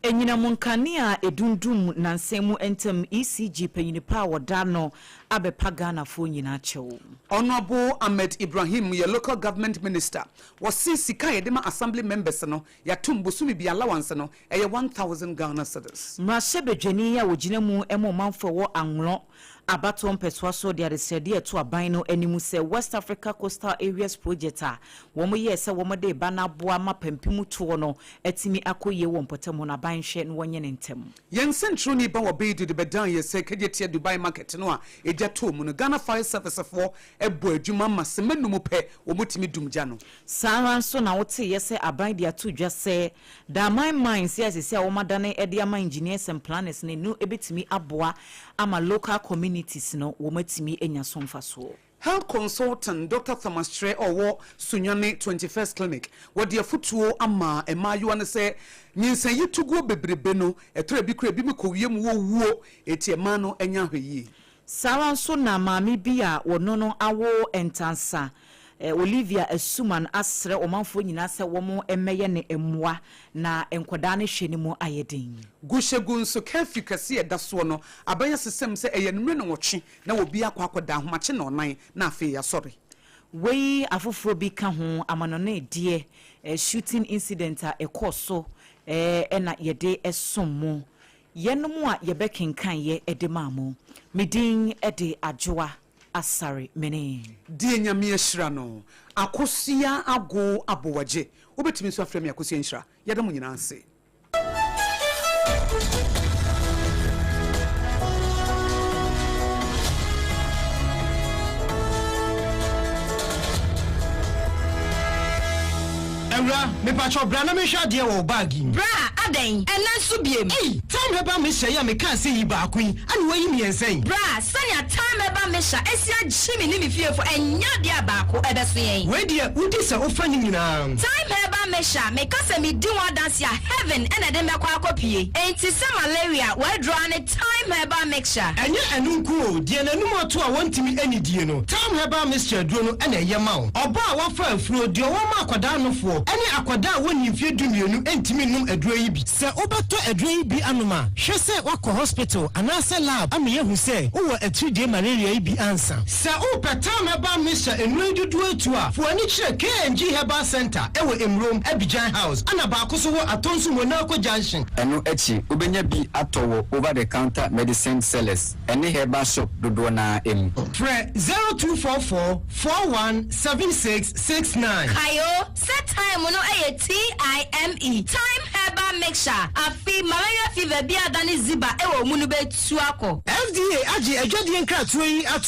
Enyina munkani a edundum na nsemu entem ECG panyinipa wodano abepa Ghana fo nyina chewo Honorable Ahmed Ibrahim ye local government minister was sika ye dema assembly members no ya tumbusumi bi allowance no eye 1000 Ghana cedis Mrashebedwani ya wogina mu emomanfo wo anwro abaton peswaso de aresede eto aban no animu se West Africa Coastal Areas Project a wo mo ye se wo mo de ba na boa mapempimu to no etimi akoye wo mpotemo na ban hwe no wonye ne ntem yen central ni ba wo be de bedan ye se kejetia Dubai market no a eja to mu no Ghana Fire Service for ebo adwuma masemanu mu pe wo mutimi dumja no saran so na wote ye se aban de atodwa se da mines ye se wo madane e de ama engineers and planners ne no ebetimi aboa ama local communities no wo matimi enya somfa so Health consultant Dr. Thomas Tre owo Sunyane 21st clinic what dia futuo ama emayu ane se nyinsan yitugo bebrebe no etre bi kura bi mkowie mu wo wuo eti ema no enya hweyi sawa so na maami bi a wono no awo entansa Olivia Asuman asre omanfo nyina se womo emeye ne emwa na enkoda ne hwe ne mu ayedin gushegu nso kafi kase edaso no abanya sesem se eyenmre no wotwe na obi akwakoda ahomache na onan na afi ya sorry wei afoforo bi ka ho amanone die shooting incident a ekoso na yede esomo yenom a yebekenkan ye edemamo medin ede ADWOA ASARE mene die nyame ehira no AKOSUA ABOAGYE obetimi so afrem AKOSUA nhira yede mo nyina anse Bra, me pacho bra na me hwa de wo bag. Bra, aden, ena so biem. Hey, time heba me hye ya me kan se yi ba akun. Ani wayi me ensen. Bra, sanya time heba me hya esia gyimi ni me fiefo enya de abaako ebeso yen. We de udi se ofa ni nyina. Time heba me hya me kasa me di one dance ya heaven ena de me kwa akopie. Enti se malaria we draw ne time heba mixture. Enye enunku o, de nanum ato a wontimi anidie no. Time heba mixture duro no ena ye ma wo. Oba a wafa afuro de wo ma akwada nofo. Ene akwada woni mfie dumienu entimi num aduro yi bi. Se obeto aduro yi bi anoma, hwe se wakọ hospital anase lab ame yehu se wo atudie malaria yi bi ansa. Se o petam heba mixture enu dudu atu a, fo ani kire KNG Herbal Center ewo Emrom Abidjan House ana ba akoso wo atonso Monaco Junction. Eno echi obenya bi atowo over the counter medicine sellers. Ene herbal shop dodo na em. Pre 0244 417669. Kayo set time no TIME time herbal mixture afi malaria fever bi adani ziba ewo munu betu akọ. FDA agi ejodi nkra tuyi